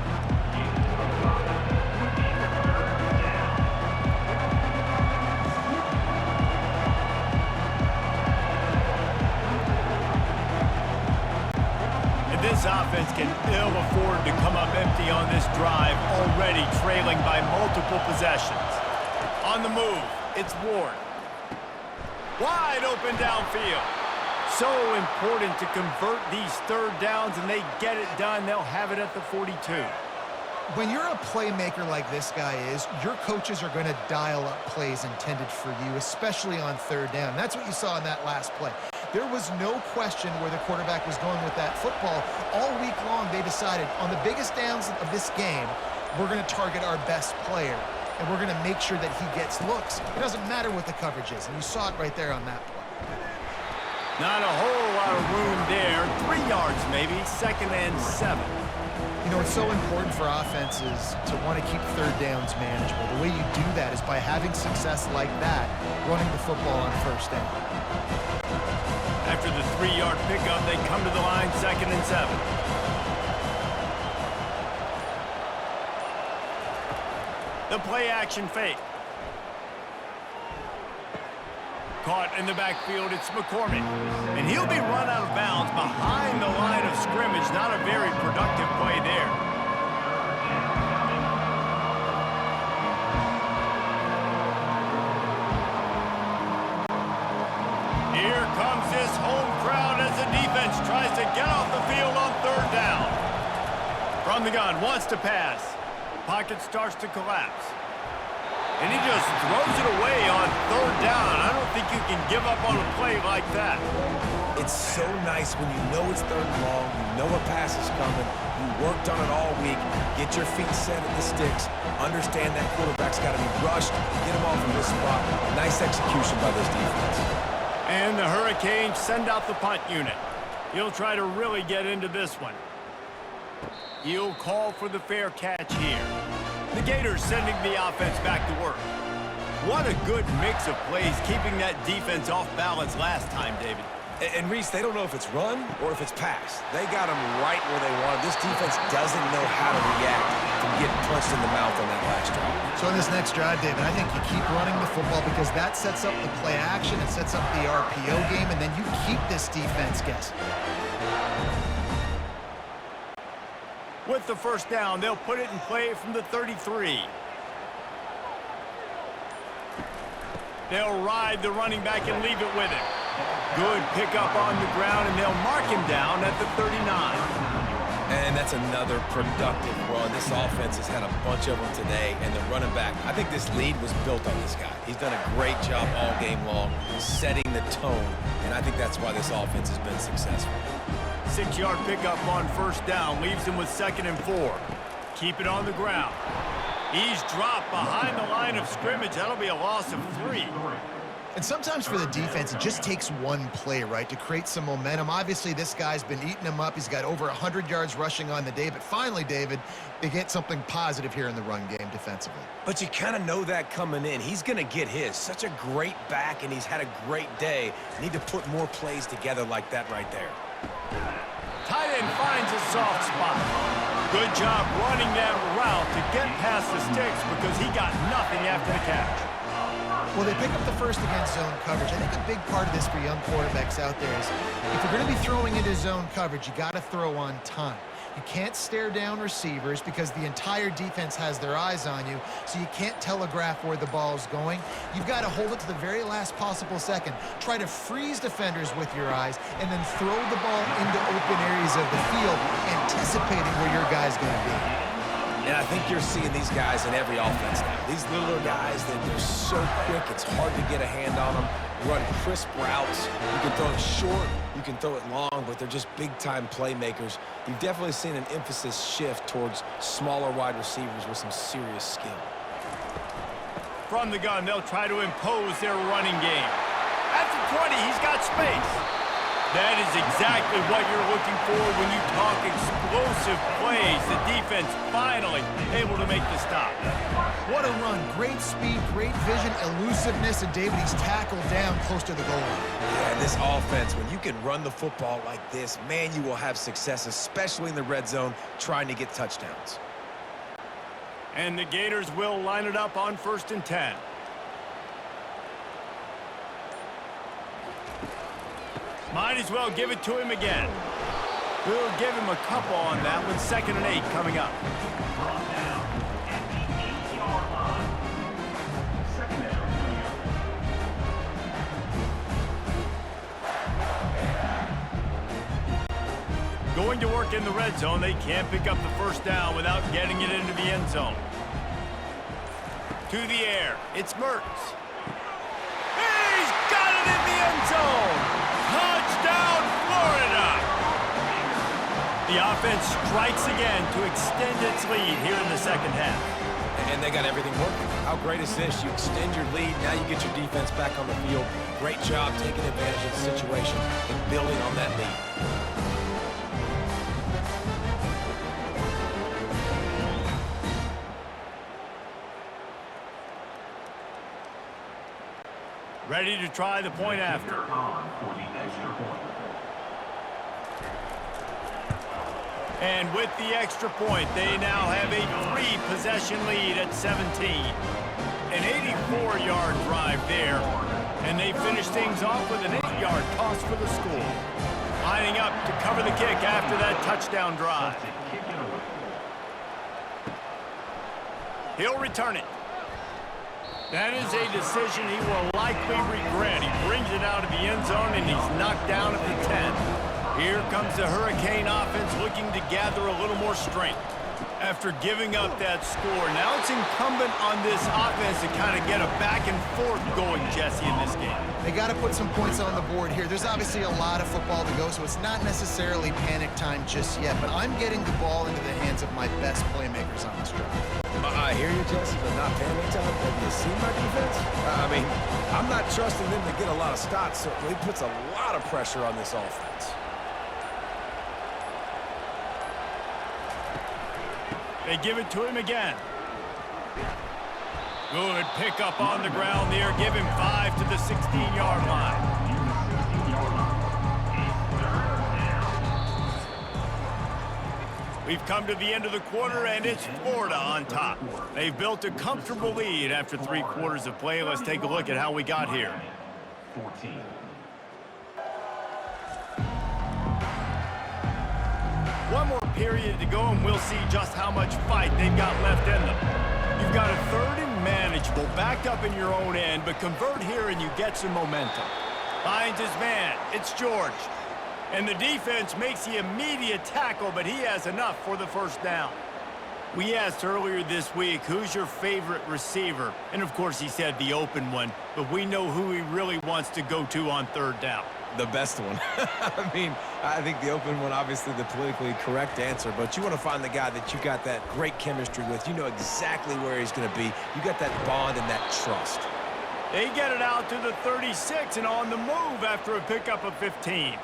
And this offense can ill afford to come up empty on this drive, already trailing by multiple possessions. On the move, it's Ward. Wide open downfield. So important to convert these third downs, and they get it done. They'll have it at the 42. When you're a playmaker like this guy is, your coaches are going to dial up plays intended for you, especially on third down. That's what you saw in that last play. There was no question where the quarterback was going with that football. All week long, they decided on the biggest downs of this game, we're going to target our best player. And we're going to make sure that he gets looks. It doesn't matter what the coverage is, and you saw it right there on that play. Not a whole lot of room there. 3 yards maybe, 2nd and 7. You know, it's so important for offenses to want to keep third downs manageable. The way you do that is by having success like that, running the football on first down. After the 3-yard pickup, they come to the line, 2nd and 7. The play-action fake. Caught in the backfield, it's McCormick. And he'll be run out of bounds behind the line of scrimmage. Not a very productive play there. comes this home crowd as the defense tries to get off the field on third down. From the gun, wants to pass. Pocket starts to collapse. And he just throws it away on third down. I don't think you can give up on a play like that. It's so nice when you know it's third and long, you know a pass is coming, you worked on it all week, get your feet set at the sticks, understand that quarterback's got to be rushed, get him off of this spot. Nice execution by this defense. And the Hurricanes send out the punt unit. He'll try to really get into this one. He'll call for the fair catch here. The Gators sending the offense back to work. What a good mix of plays, keeping that defense off balance last time, David. And Reese, they don't know if it's run or if it's pass. They got them right where they want. This defense doesn't know how to react to getting punched in the mouth on that last drive. So in this next drive, David, I think you keep running the football because that sets up the play action, it sets up the RPO game, and then you keep this defense guessing. With the first down, they'll put it in play from the 33. They'll ride the running back and leave it with him. Good pickup on the ground, and they'll mark him down at the 39. And that's another productive run. This offense has had a bunch of them today, and the running back, I think this lead was built on this guy. He's done a great job all game long, setting the tone, and I think that's why this offense has been successful. 6-yard pickup on first down, leaves him with 2nd and 4. Keep it on the ground. He's dropped behind the line of scrimmage. That'll be a loss of 3. And sometimes for the defense, it just takes one play, right, to create some momentum. Obviously, this guy's been eating him up. He's got over 100 yards rushing on the day. But finally, David, they get something positive here in the run game defensively. But you kind of know that coming in. He's going to get his. Such a great back, and he's had a great day. Need to put more plays together like that right there. Tight end finds a soft spot. Good job running that route to get past the sticks because he got nothing after the catch. Well, they pick up the first against zone coverage. I think a big part of this for young quarterbacks out there is if you're going to be throwing into zone coverage, you got to throw on time. You can't stare down receivers because the entire defense has their eyes on you, so you can't telegraph where the ball's going. You've got to hold it to the very last possible second. Try to freeze defenders with your eyes and then throw the ball into open areas of the field, anticipating where your guy's going to be. And I think you're seeing these guys in every offense now. These littler guys, they're so quick, it's hard to get a hand on them. Run crisp routes. You can throw it short, you can throw it long, but they're just big-time playmakers. You've definitely seen an emphasis shift towards smaller wide receivers with some serious skill. From the gun, they'll try to impose their running game. At the 20, he's got space. That is exactly what you're looking for when you talk explosive plays. The defense finally able to make the stop. What a run. Great speed, great vision, elusiveness, and David, he's tackled down close to the goal line. Yeah, and this offense, when you can run the football like this, man, you will have success, especially in the red zone, trying to get touchdowns. And the Gators will line it up on 1st and 10. Might as well give it to him again. We'll give him a couple on that one. 2nd and 8 coming up. Brought down at the 8-yard line. 2nd down. Going to work in the red zone. They can't pick up the first down without getting it into the end zone. To the air. It's Mertens. He's got it in the end zone. Touchdown, Florida! The offense strikes again to extend its lead here in the 2nd half. And they got everything working. How great is this? You extend your lead, now you get your defense back on the field. Great job taking advantage of the situation and building on that lead. Ready to try the point after. On for the extra point. And with the extra point, they now have a 3-possession lead at 17. An 84-yard drive there. And they finish things off with an 8-yard toss for the score. Lining up to cover the kick after that touchdown drive. He'll return it. That is a decision he will likely regret. He brings it out of the end zone, and he's knocked down at the 10. Here comes the Hurricane offense looking to gather a little more strength. After giving up that score, now it's incumbent on this offense to kind of get a back and forth going, Jesse, in this game. They got to put some points on the board here. There's obviously a lot of football to go, so it's not necessarily panic time just yet, but I'm getting the ball into the hands of my best playmakers on this drive. I hear you, Jesse, but not panic time. Have you seen my defense? I mean, I'm not trusting them to get a lot of stops, so it puts a lot of pressure on this offense. They give it to him again. Good pickup on the ground there. Give him 5 to the 16-yard line. We've come to the end of the quarter, and it's Florida on top. They've built a comfortable lead after 3 quarters of play. Let's take a look at how we got here. 14. One more period to go, and we'll see just how much fight they've got left in them. You've got a 3rd and manageable, backed up in your own end, but convert here and you get some momentum. Finds his man. It's George. And the defense makes the immediate tackle, but he has enough for the first down. We asked earlier this week, who's your favorite receiver? And of course he said the open one, but we know who he really wants to go to on 3rd down. The best one. I mean, I think the open one, obviously the politically correct answer, but you want to find the guy that you got that great chemistry with. You know exactly where he's going to be. You got that bond and that trust. They get it out to the 36 and on the move after a pickup of 15.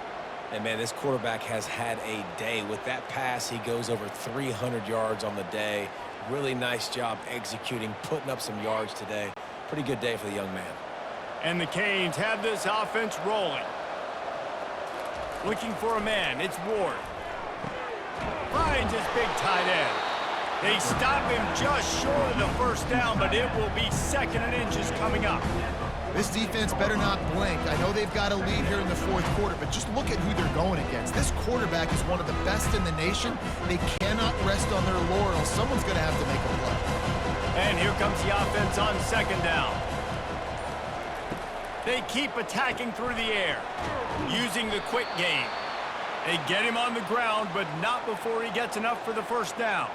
And, man, this quarterback has had a day. With that pass, he goes over 300 yards on the day. Really nice job executing, putting up some yards today. Pretty good day for the young man. And the Canes have this offense rolling. Looking for a man. It's Ward. Finds his big tight end. They stop him just short of the first down, but it will be 2nd and inches coming up. This defense better not blink. I know they've got a lead here in the 4th quarter, but just look at who they're going against. This quarterback is one of the best in the nation. They cannot rest on their laurels. Someone's going to have to make a play. And here comes the offense on 2nd down. They keep attacking through the air, using the quick game. They get him on the ground, but not before he gets enough for the first down.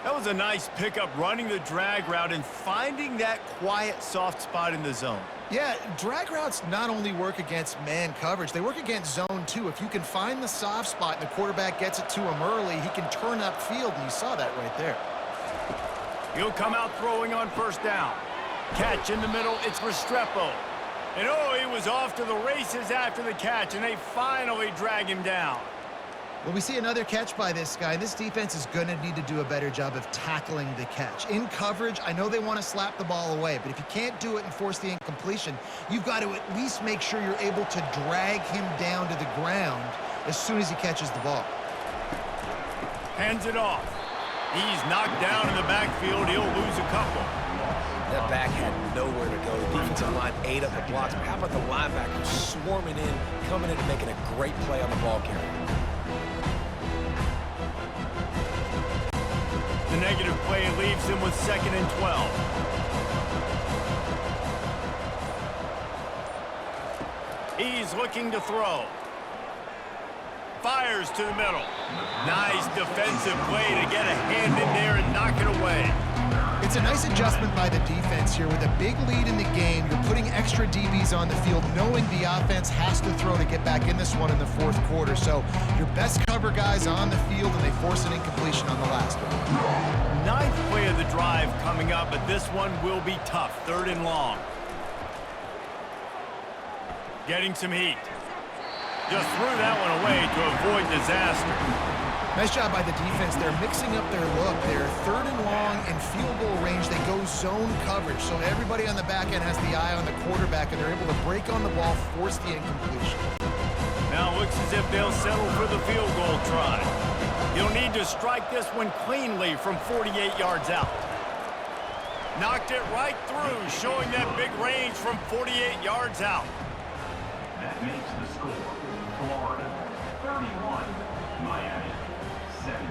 That was a nice pickup, running the drag route and finding that quiet, soft spot in the zone. Yeah, drag routes not only work against man coverage, they work against zone too. If you can find the soft spot and the quarterback gets it to him early, he can turn upfield, and you saw that right there. He'll come out throwing on 1st down. Catch in the middle, it's Restrepo. And oh, he was off to the races after the catch, and they finally drag him down. Well, we see another catch by this guy. This defense is going to need to do a better job of tackling the catch. In coverage, I know they want to slap the ball away, but if you can't do it and force the incompletion, you've got to at least make sure you're able to drag him down to the ground as soon as he catches the ball. Hands it off. He's knocked down in the backfield. He'll lose a couple. That back had nowhere to go. The defensive line ate up the blocks. But how about the linebackers swarming in, coming in and making a great play on the ball carrier? The negative play leaves him with 2nd and 12. He's looking to throw. Fires to the middle. Nice defensive play to get a hand in there and knock it away. It's a nice adjustment by the defense here. With a big lead in the game, you're putting extra DBs on the field, knowing the offense has to throw to get back in this one in the 4th quarter. So your best cover guys on the field, and they force an incompletion on the last one. 9th play of the drive coming up, but this one will be tough. 3rd and long. Getting some heat. Just threw that one away to avoid disaster. Nice job by the defense. They're mixing up their look. They're 3rd and long and field goal range. They go zone coverage. So everybody on the back end has the eye on the quarterback, and they're able to break on the ball, force the incompletion. Now it looks as if they'll settle for the field goal try. He'll need to strike this one cleanly from 48 yards out. Knocked it right through, showing that big range from 48 yards out. That makes the score Florida 31, Miami 17.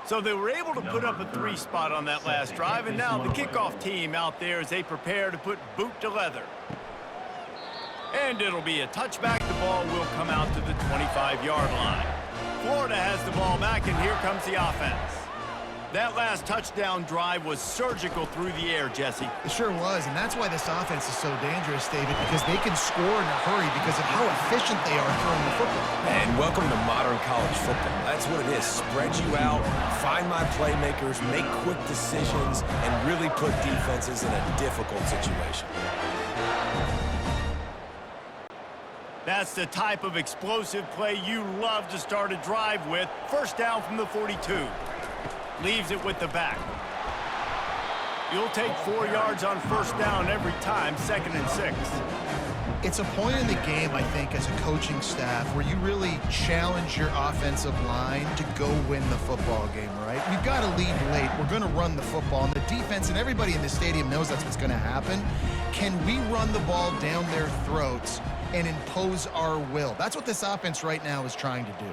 So they were able to put up a 3 spot on that last drive, and now the kickoff team out there as they prepare to put boot to leather. And it'll be a touchback. The ball will come out to the 25-yard line. Florida has the ball back, and here comes the offense. That last touchdown drive was surgical through the air, Jesse. It sure was, and that's why this offense is so dangerous, David, because they can score in a hurry because of how efficient they are throwing the football. And welcome to modern college football. That's what it is. Spread you out, find my playmakers, make quick decisions, and really put defenses in a difficult situation. That's the type of explosive play you love to start a drive with. First down from the 42. Leaves it with the back. You'll take 4 yards on first down every time, 2nd and 6. It's a point in the game, I think, as a coaching staff where you really challenge your offensive line to go win the football game, right? We've got to lead late. We're going to run the football, and the defense and everybody in the stadium knows that's what's going to happen. Can we run the ball down their throats and impose our will? That's what this offense right now is trying to do.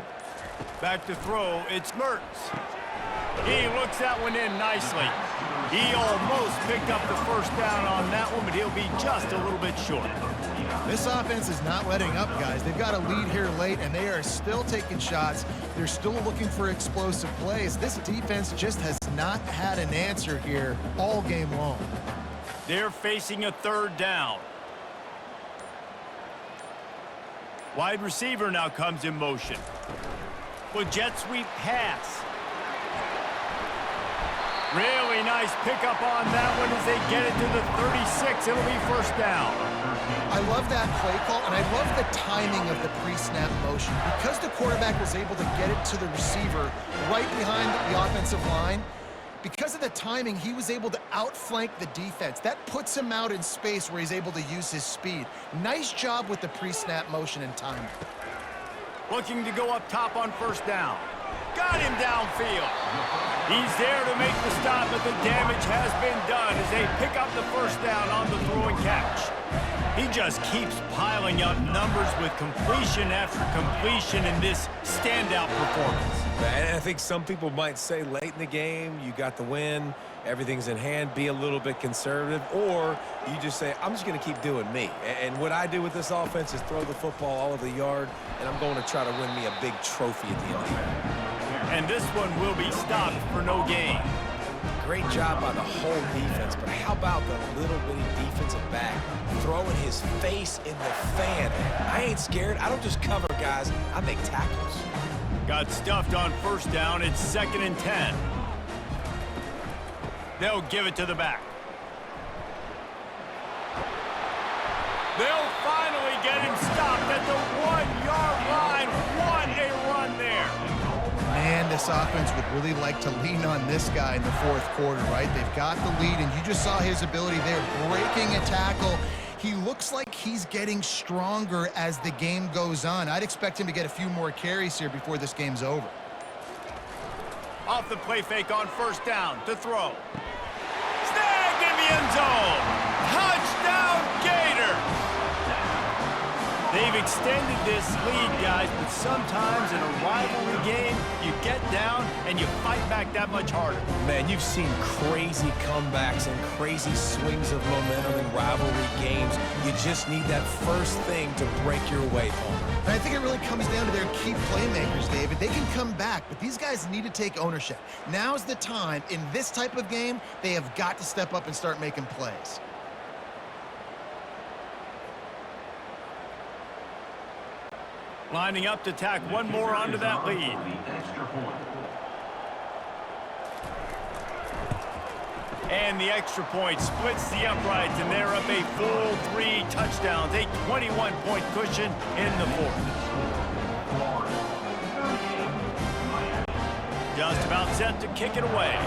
Back to throw, it's Mertz. He looks that one in nicely. He almost picked up the first down on that one, but he'll be just a little bit short. This offense is not letting up, guys. They've got a lead here late, and they are still taking shots. They're still looking for explosive plays. This defense just has not had an answer here all game long. They're facing a 3rd down. Wide receiver now comes in motion. Well, jet sweep pass. Really nice pickup on that one as they get it to the 36. It'll be first down. I love that play call, and I love the timing of the pre-snap motion. Because the quarterback was able to get it to the receiver right behind the offensive line, because of the timing, he was able to outflank the defense. That puts him out in space where he's able to use his speed. Nice job with the pre-snap motion and timing. Looking to go up top on first down. Got him downfield. He's there to make the stop, but the damage has been done as they pick up the first down on the throw and catch. He just keeps piling up numbers with completion after completion in this standout performance. And I think some people might say late in the game, you got the win, everything's in hand, be a little bit conservative, or you just say, I'm just going to keep doing me. And what I do with this offense is throw the football all over the yard, and I'm going to try to win me a big trophy at the end of the year. And this one will be stopped for no gain. Great job by the whole defense, but how about the little bitty defensive back throwing his face in the fan? I ain't scared. I don't just cover guys. I make tackles. Got stuffed on first down. It's 2nd and 10. They'll give it to the back. They'll finally get him stopped at the 1-yard line. What a run there. Man, this offense would really like to lean on this guy in the 4th quarter, right? They've got the lead, and you just saw his ability there breaking a tackle. He looks like he's getting stronger as the game goes on. I'd expect him to get a few more carries here before this game's over. Off the play fake on first down to throw. Snagged in the end zone. Touchdown, Gators. They've extended this lead, guys, but sometimes in a rivalry game, you get down and you fight back that much harder. Man, you've seen crazy comebacks and crazy swings of momentum in rivalry games. You just need that first thing to break your way home. And I think it really comes down to their key playmakers, David. They can come back, but these guys need to take ownership. Now's the time. In this type of game, they have got to step up and start making plays. Lining up to tack one more onto that lead. And the extra point splits the uprights, and they're up a full 3 touchdowns, a 21-point cushion in the 4th. Just about set to kick it away.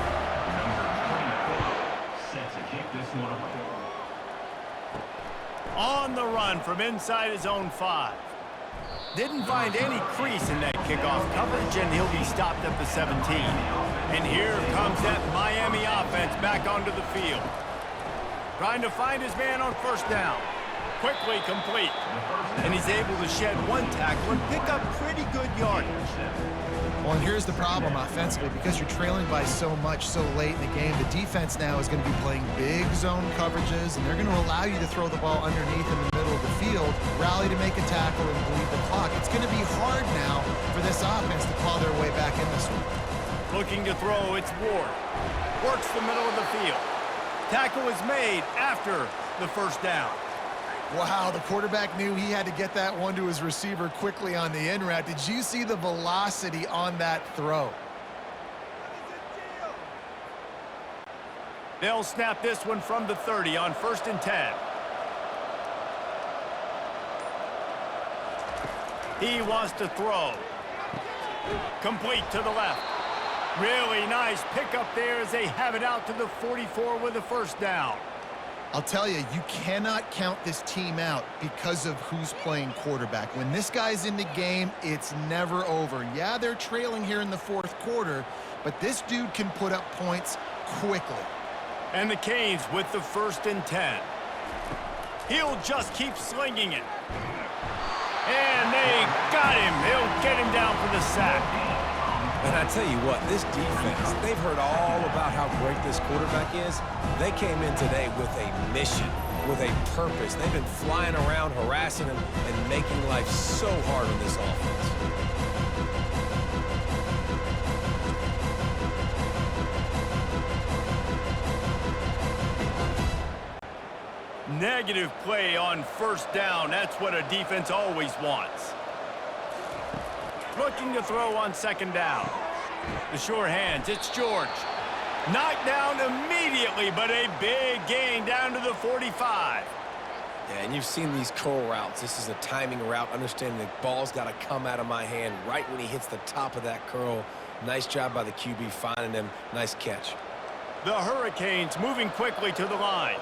Set to kick this one away. On the run from inside his own 5. Didn't find any crease in that kickoff coverage, and he'll be stopped at the 17. And here comes that Miami offense back onto the field. Trying to find his man on first down. quickly complete. And he's able to shed one tackle and pick up pretty good yardage. Well, and here's the problem offensively. Because you're trailing by so much so late in the game, the defense now is going to be playing big zone coverages, and they're going to allow you to throw the ball underneath in the middle of the field, rally to make a tackle, and bleed the clock. It's going to be hard now for this offense to claw their way back in this one. Looking to throw, it's Ward. Works the middle of the field. Tackle is made after the first down. Wow, the quarterback knew he had to get that one to his receiver quickly on the in route. Did you see the velocity on that throw? They'll snap this one from the 30 on 1st and 10. He wants to throw. Complete to the left. Really nice pickup there as they have it out to the 44 with a first down. I'll tell you, you cannot count this team out because of who's playing quarterback. When this guy's in the game, it's never over. Yeah, they're trailing here in the fourth quarter, but this dude can put up points quickly. And the Canes with the 1st and 10. He'll just keep slinging it. And they got him. They'll get him down for the sack. And I tell you what, this defense, they've heard all about how great this quarterback is. They came in today with a mission, with a purpose. They've been flying around, harassing him, and making life so hard on this offense. Negative play on 1st down. That's what a defense always wants. Looking to throw on 2nd down. The sure hands, it's George. Knocked down immediately, but a big gain down to the 45. Yeah, and you've seen these curl routes. This is a timing route, understanding the ball's got to come out of my hand right when he hits the top of that curl. Nice job by the QB finding him. Nice catch. The Hurricanes moving quickly to the line.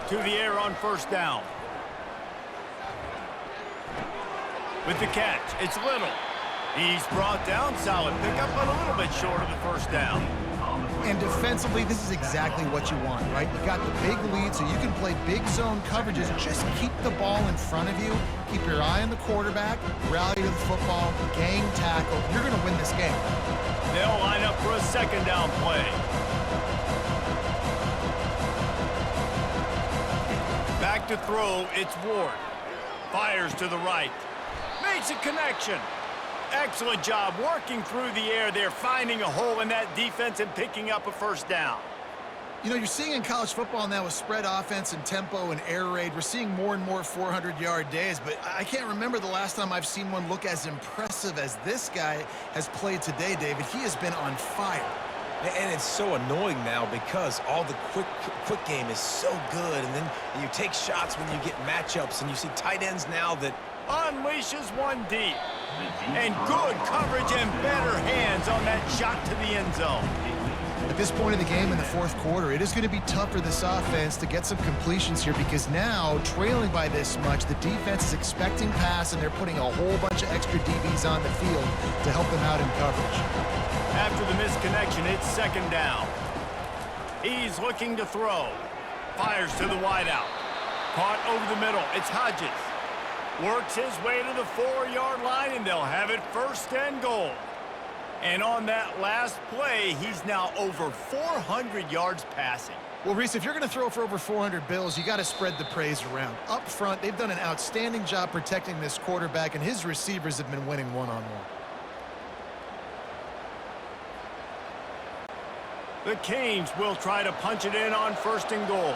To the air on 1st down. With the catch, it's Little. He's brought down, solid pickup, but a little bit short of the 1st down. And defensively, this is exactly what you want, right? You got the big lead, so you can play big zone coverages. Just keep the ball in front of you. Keep your eye on the quarterback. Rally to the football. Gang tackle. You're going to win this game. They'll line up for a 2nd down play. Back to throw, it's Ward. Fires to the right. Makes a connection. Excellent job working through the air there, finding a hole in that defense and picking up a 1st down. You know, you're seeing in college football now with spread offense and tempo and air raid, we're seeing more and more 400-yard days, but I can't remember the last time I've seen one look as impressive as this guy has played today, David. He has been on fire. And it's so annoying now because all the quick game is so good, and then you take shots when you get matchups, and you see tight ends now that unleashes one deep. And good coverage and better hands on that shot to the end zone. At this point in the game in the fourth quarter, it is going to be tough for this offense to get some completions here because now, trailing by this much, the defense is expecting pass, and they're putting a whole bunch of extra DBs on the field to help them out in coverage. After the misconnection, it's 2nd down. He's looking to throw. Fires to the wideout. Caught over the middle. It's Hodges. Works his way to the 4-yard line, and they'll have it 1st and goal. And on that last play, he's now over 400 yards passing. Well, Reese, if you're going to throw for over 400 bills, you got to spread the praise around. Up front, they've done an outstanding job protecting this quarterback, and his receivers have been winning one-on-one. The Canes will try to punch it in on 1st and goal.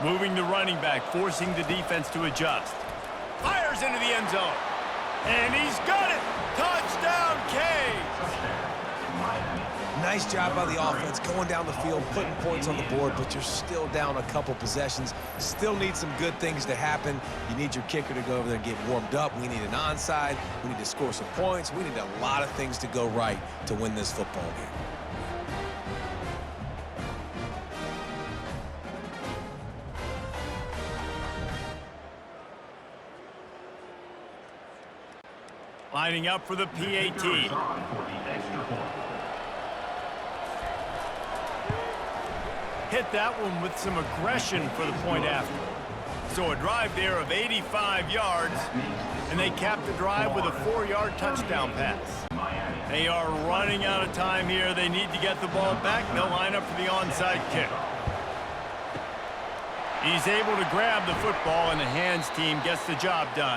Moving the running back, forcing the defense to adjust. Fires into the end zone. And he's got it. Touchdown, Canes. nice job by the offense going down the field, putting points on the board, but you're still down a couple possessions. Still need some good things to happen. You need your kicker to go over there and get warmed up. We need an onside. We need to score some points. We need a lot of things to go right to win this football game. Lining up for the PAT. Hit that one with some aggression for the point after. So a drive there of 85 yards, and they cap the drive with a 4-yard touchdown pass. They are running out of time here. They need to get the ball back. They'll line up for the onside kick. He's able to grab the football, and the hands team gets the job done.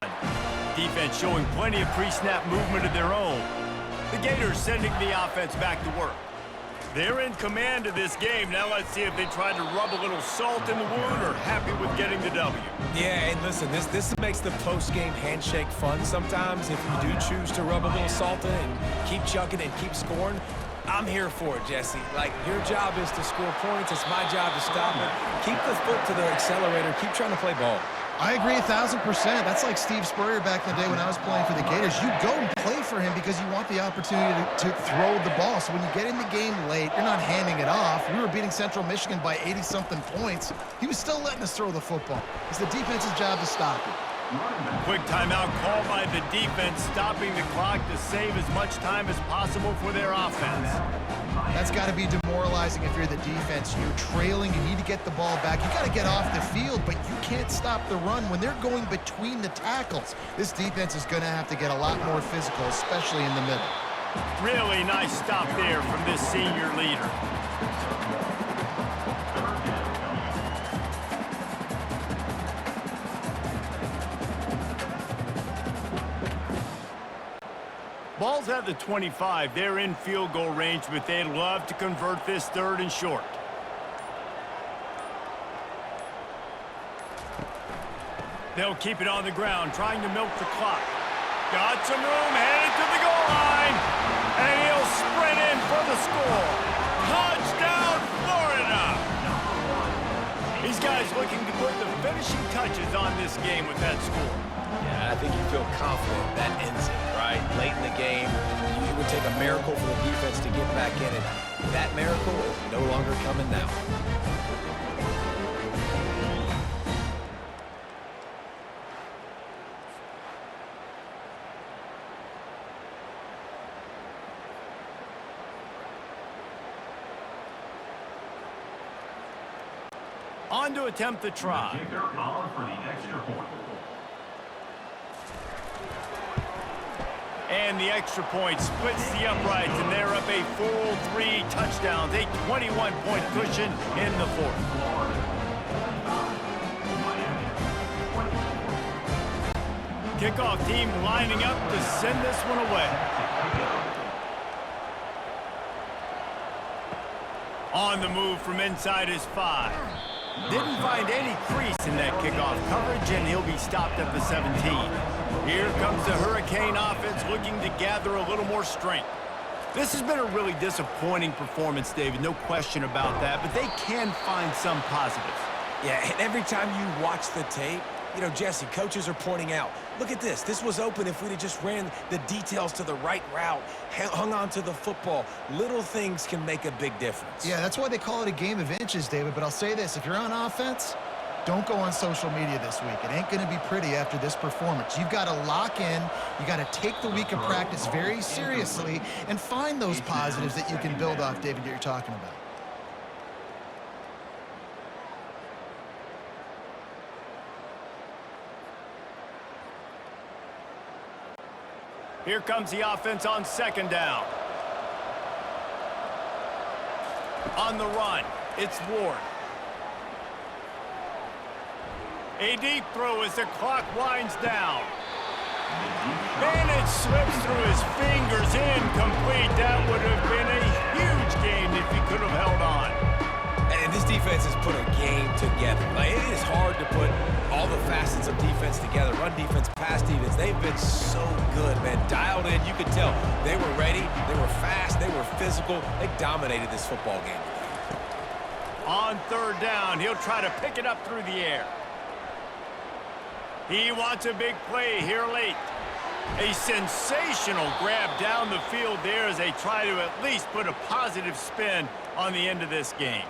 Defense showing plenty of pre-snap movement of their own. The Gators sending the offense back to work. They're in command of this game. Now let's see if they try to rub a little salt in the wound or happy with getting the W. Yeah, and listen, this makes the post-game handshake fun sometimes. If you do choose to rub a little salt in and keep chucking and keep scoring, I'm here for it, Jesse. Like, your job is to score points. It's my job to stop it. Keep the foot to the accelerator. Keep trying to play ball. I agree 1,000%. That's like Steve Spurrier back in the day when I was playing for the Gators. You go and play for him because you want the opportunity to throw the ball. So when you get in the game late, you're not handing it off. We were beating Central Michigan by 80-something points. He was still letting us throw the football. It's the defense's job to stop it. Quick timeout called by the defense, stopping the clock to save as much time as possible for their offense. That's got to be demoralizing if you're the defense. You're trailing, you need to get the ball back. You got to get off the field, but you can't stop the run when they're going between the tackles. This defense is going to have to get a lot more physical, especially in the middle. Really nice stop there from this senior leader. Ball's at the 25. They're in field goal range, but they'd love to convert this 3rd and short. They'll keep it on the ground, trying to milk the clock. Got some room, headed to the goal line, and he'll sprint in for the score. Touchdown, Florida! These guys looking to put the finishing touches on this game with that score. Yeah, I think you feel confident that ends it, right? Late in the game, it would take a miracle for the defense to get back in it. That miracle is no longer coming now. On to attempt the try. Kicker on for the extra point. And the extra point splits the uprights, and they're up a full 3 touchdowns, a 21-point cushion in the 4th. Kickoff team lining up to send this one away. On the move from inside his 5. Didn't find any crease in that kickoff coverage, and he'll be stopped at the 17. Here comes the Hurricane offense looking to gather a little more strength. This has been a really disappointing performance, David, no question about that, but they can find some positives. Yeah, and every time you watch the tape, you know, Jesse, coaches are pointing out, look at this. This was open if we'd have just ran the details to the right route, hung on to the football. Little things can make a big difference. Yeah, that's why they call it a game of inches, David. But I'll say this, if you're on offense, don't go on social media this week. It ain't going to be pretty after this performance. You've got to lock in. You got to take the week of practice very seriously and find those positives that you can build off, David, that you're talking about. Here comes the offense on 2nd down. On the run, it's Ward. A deep throw as the clock winds down. And it slips through his fingers, incomplete. That would have been a huge game if he could have held on. And this defense has put a game together. Like, it is hard to put all the facets of defense together. Run defense, pass defense. They've been so good, man. Dialed in. You could tell they were ready. They were fast. They were physical. They dominated this football game today. On 3rd down, he'll try to pick it up through the air. He wants a big play here late. A sensational grab down the field there as they try to at least put a positive spin on the end of this game.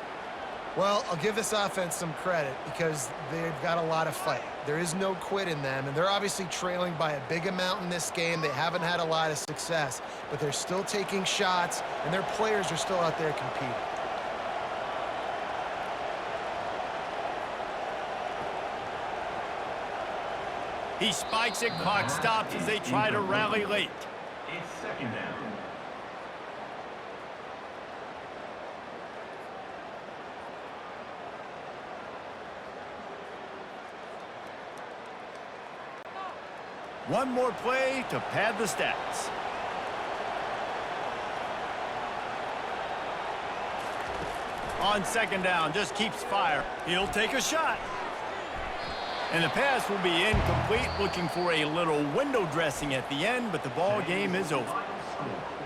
Well, I'll give this offense some credit because they've got a lot of fight. There is no quit in them, and they're obviously trailing by a big amount in this game. They haven't had a lot of success, but they're still taking shots, and their players are still out there competing. He spikes it, clock stops as they try to rally late. It's second down. One more play to pad the stats. On second down, just keeps fire. He'll take a shot. And the pass will be incomplete, looking for a little window dressing at the end, but the ball game is over. Final score.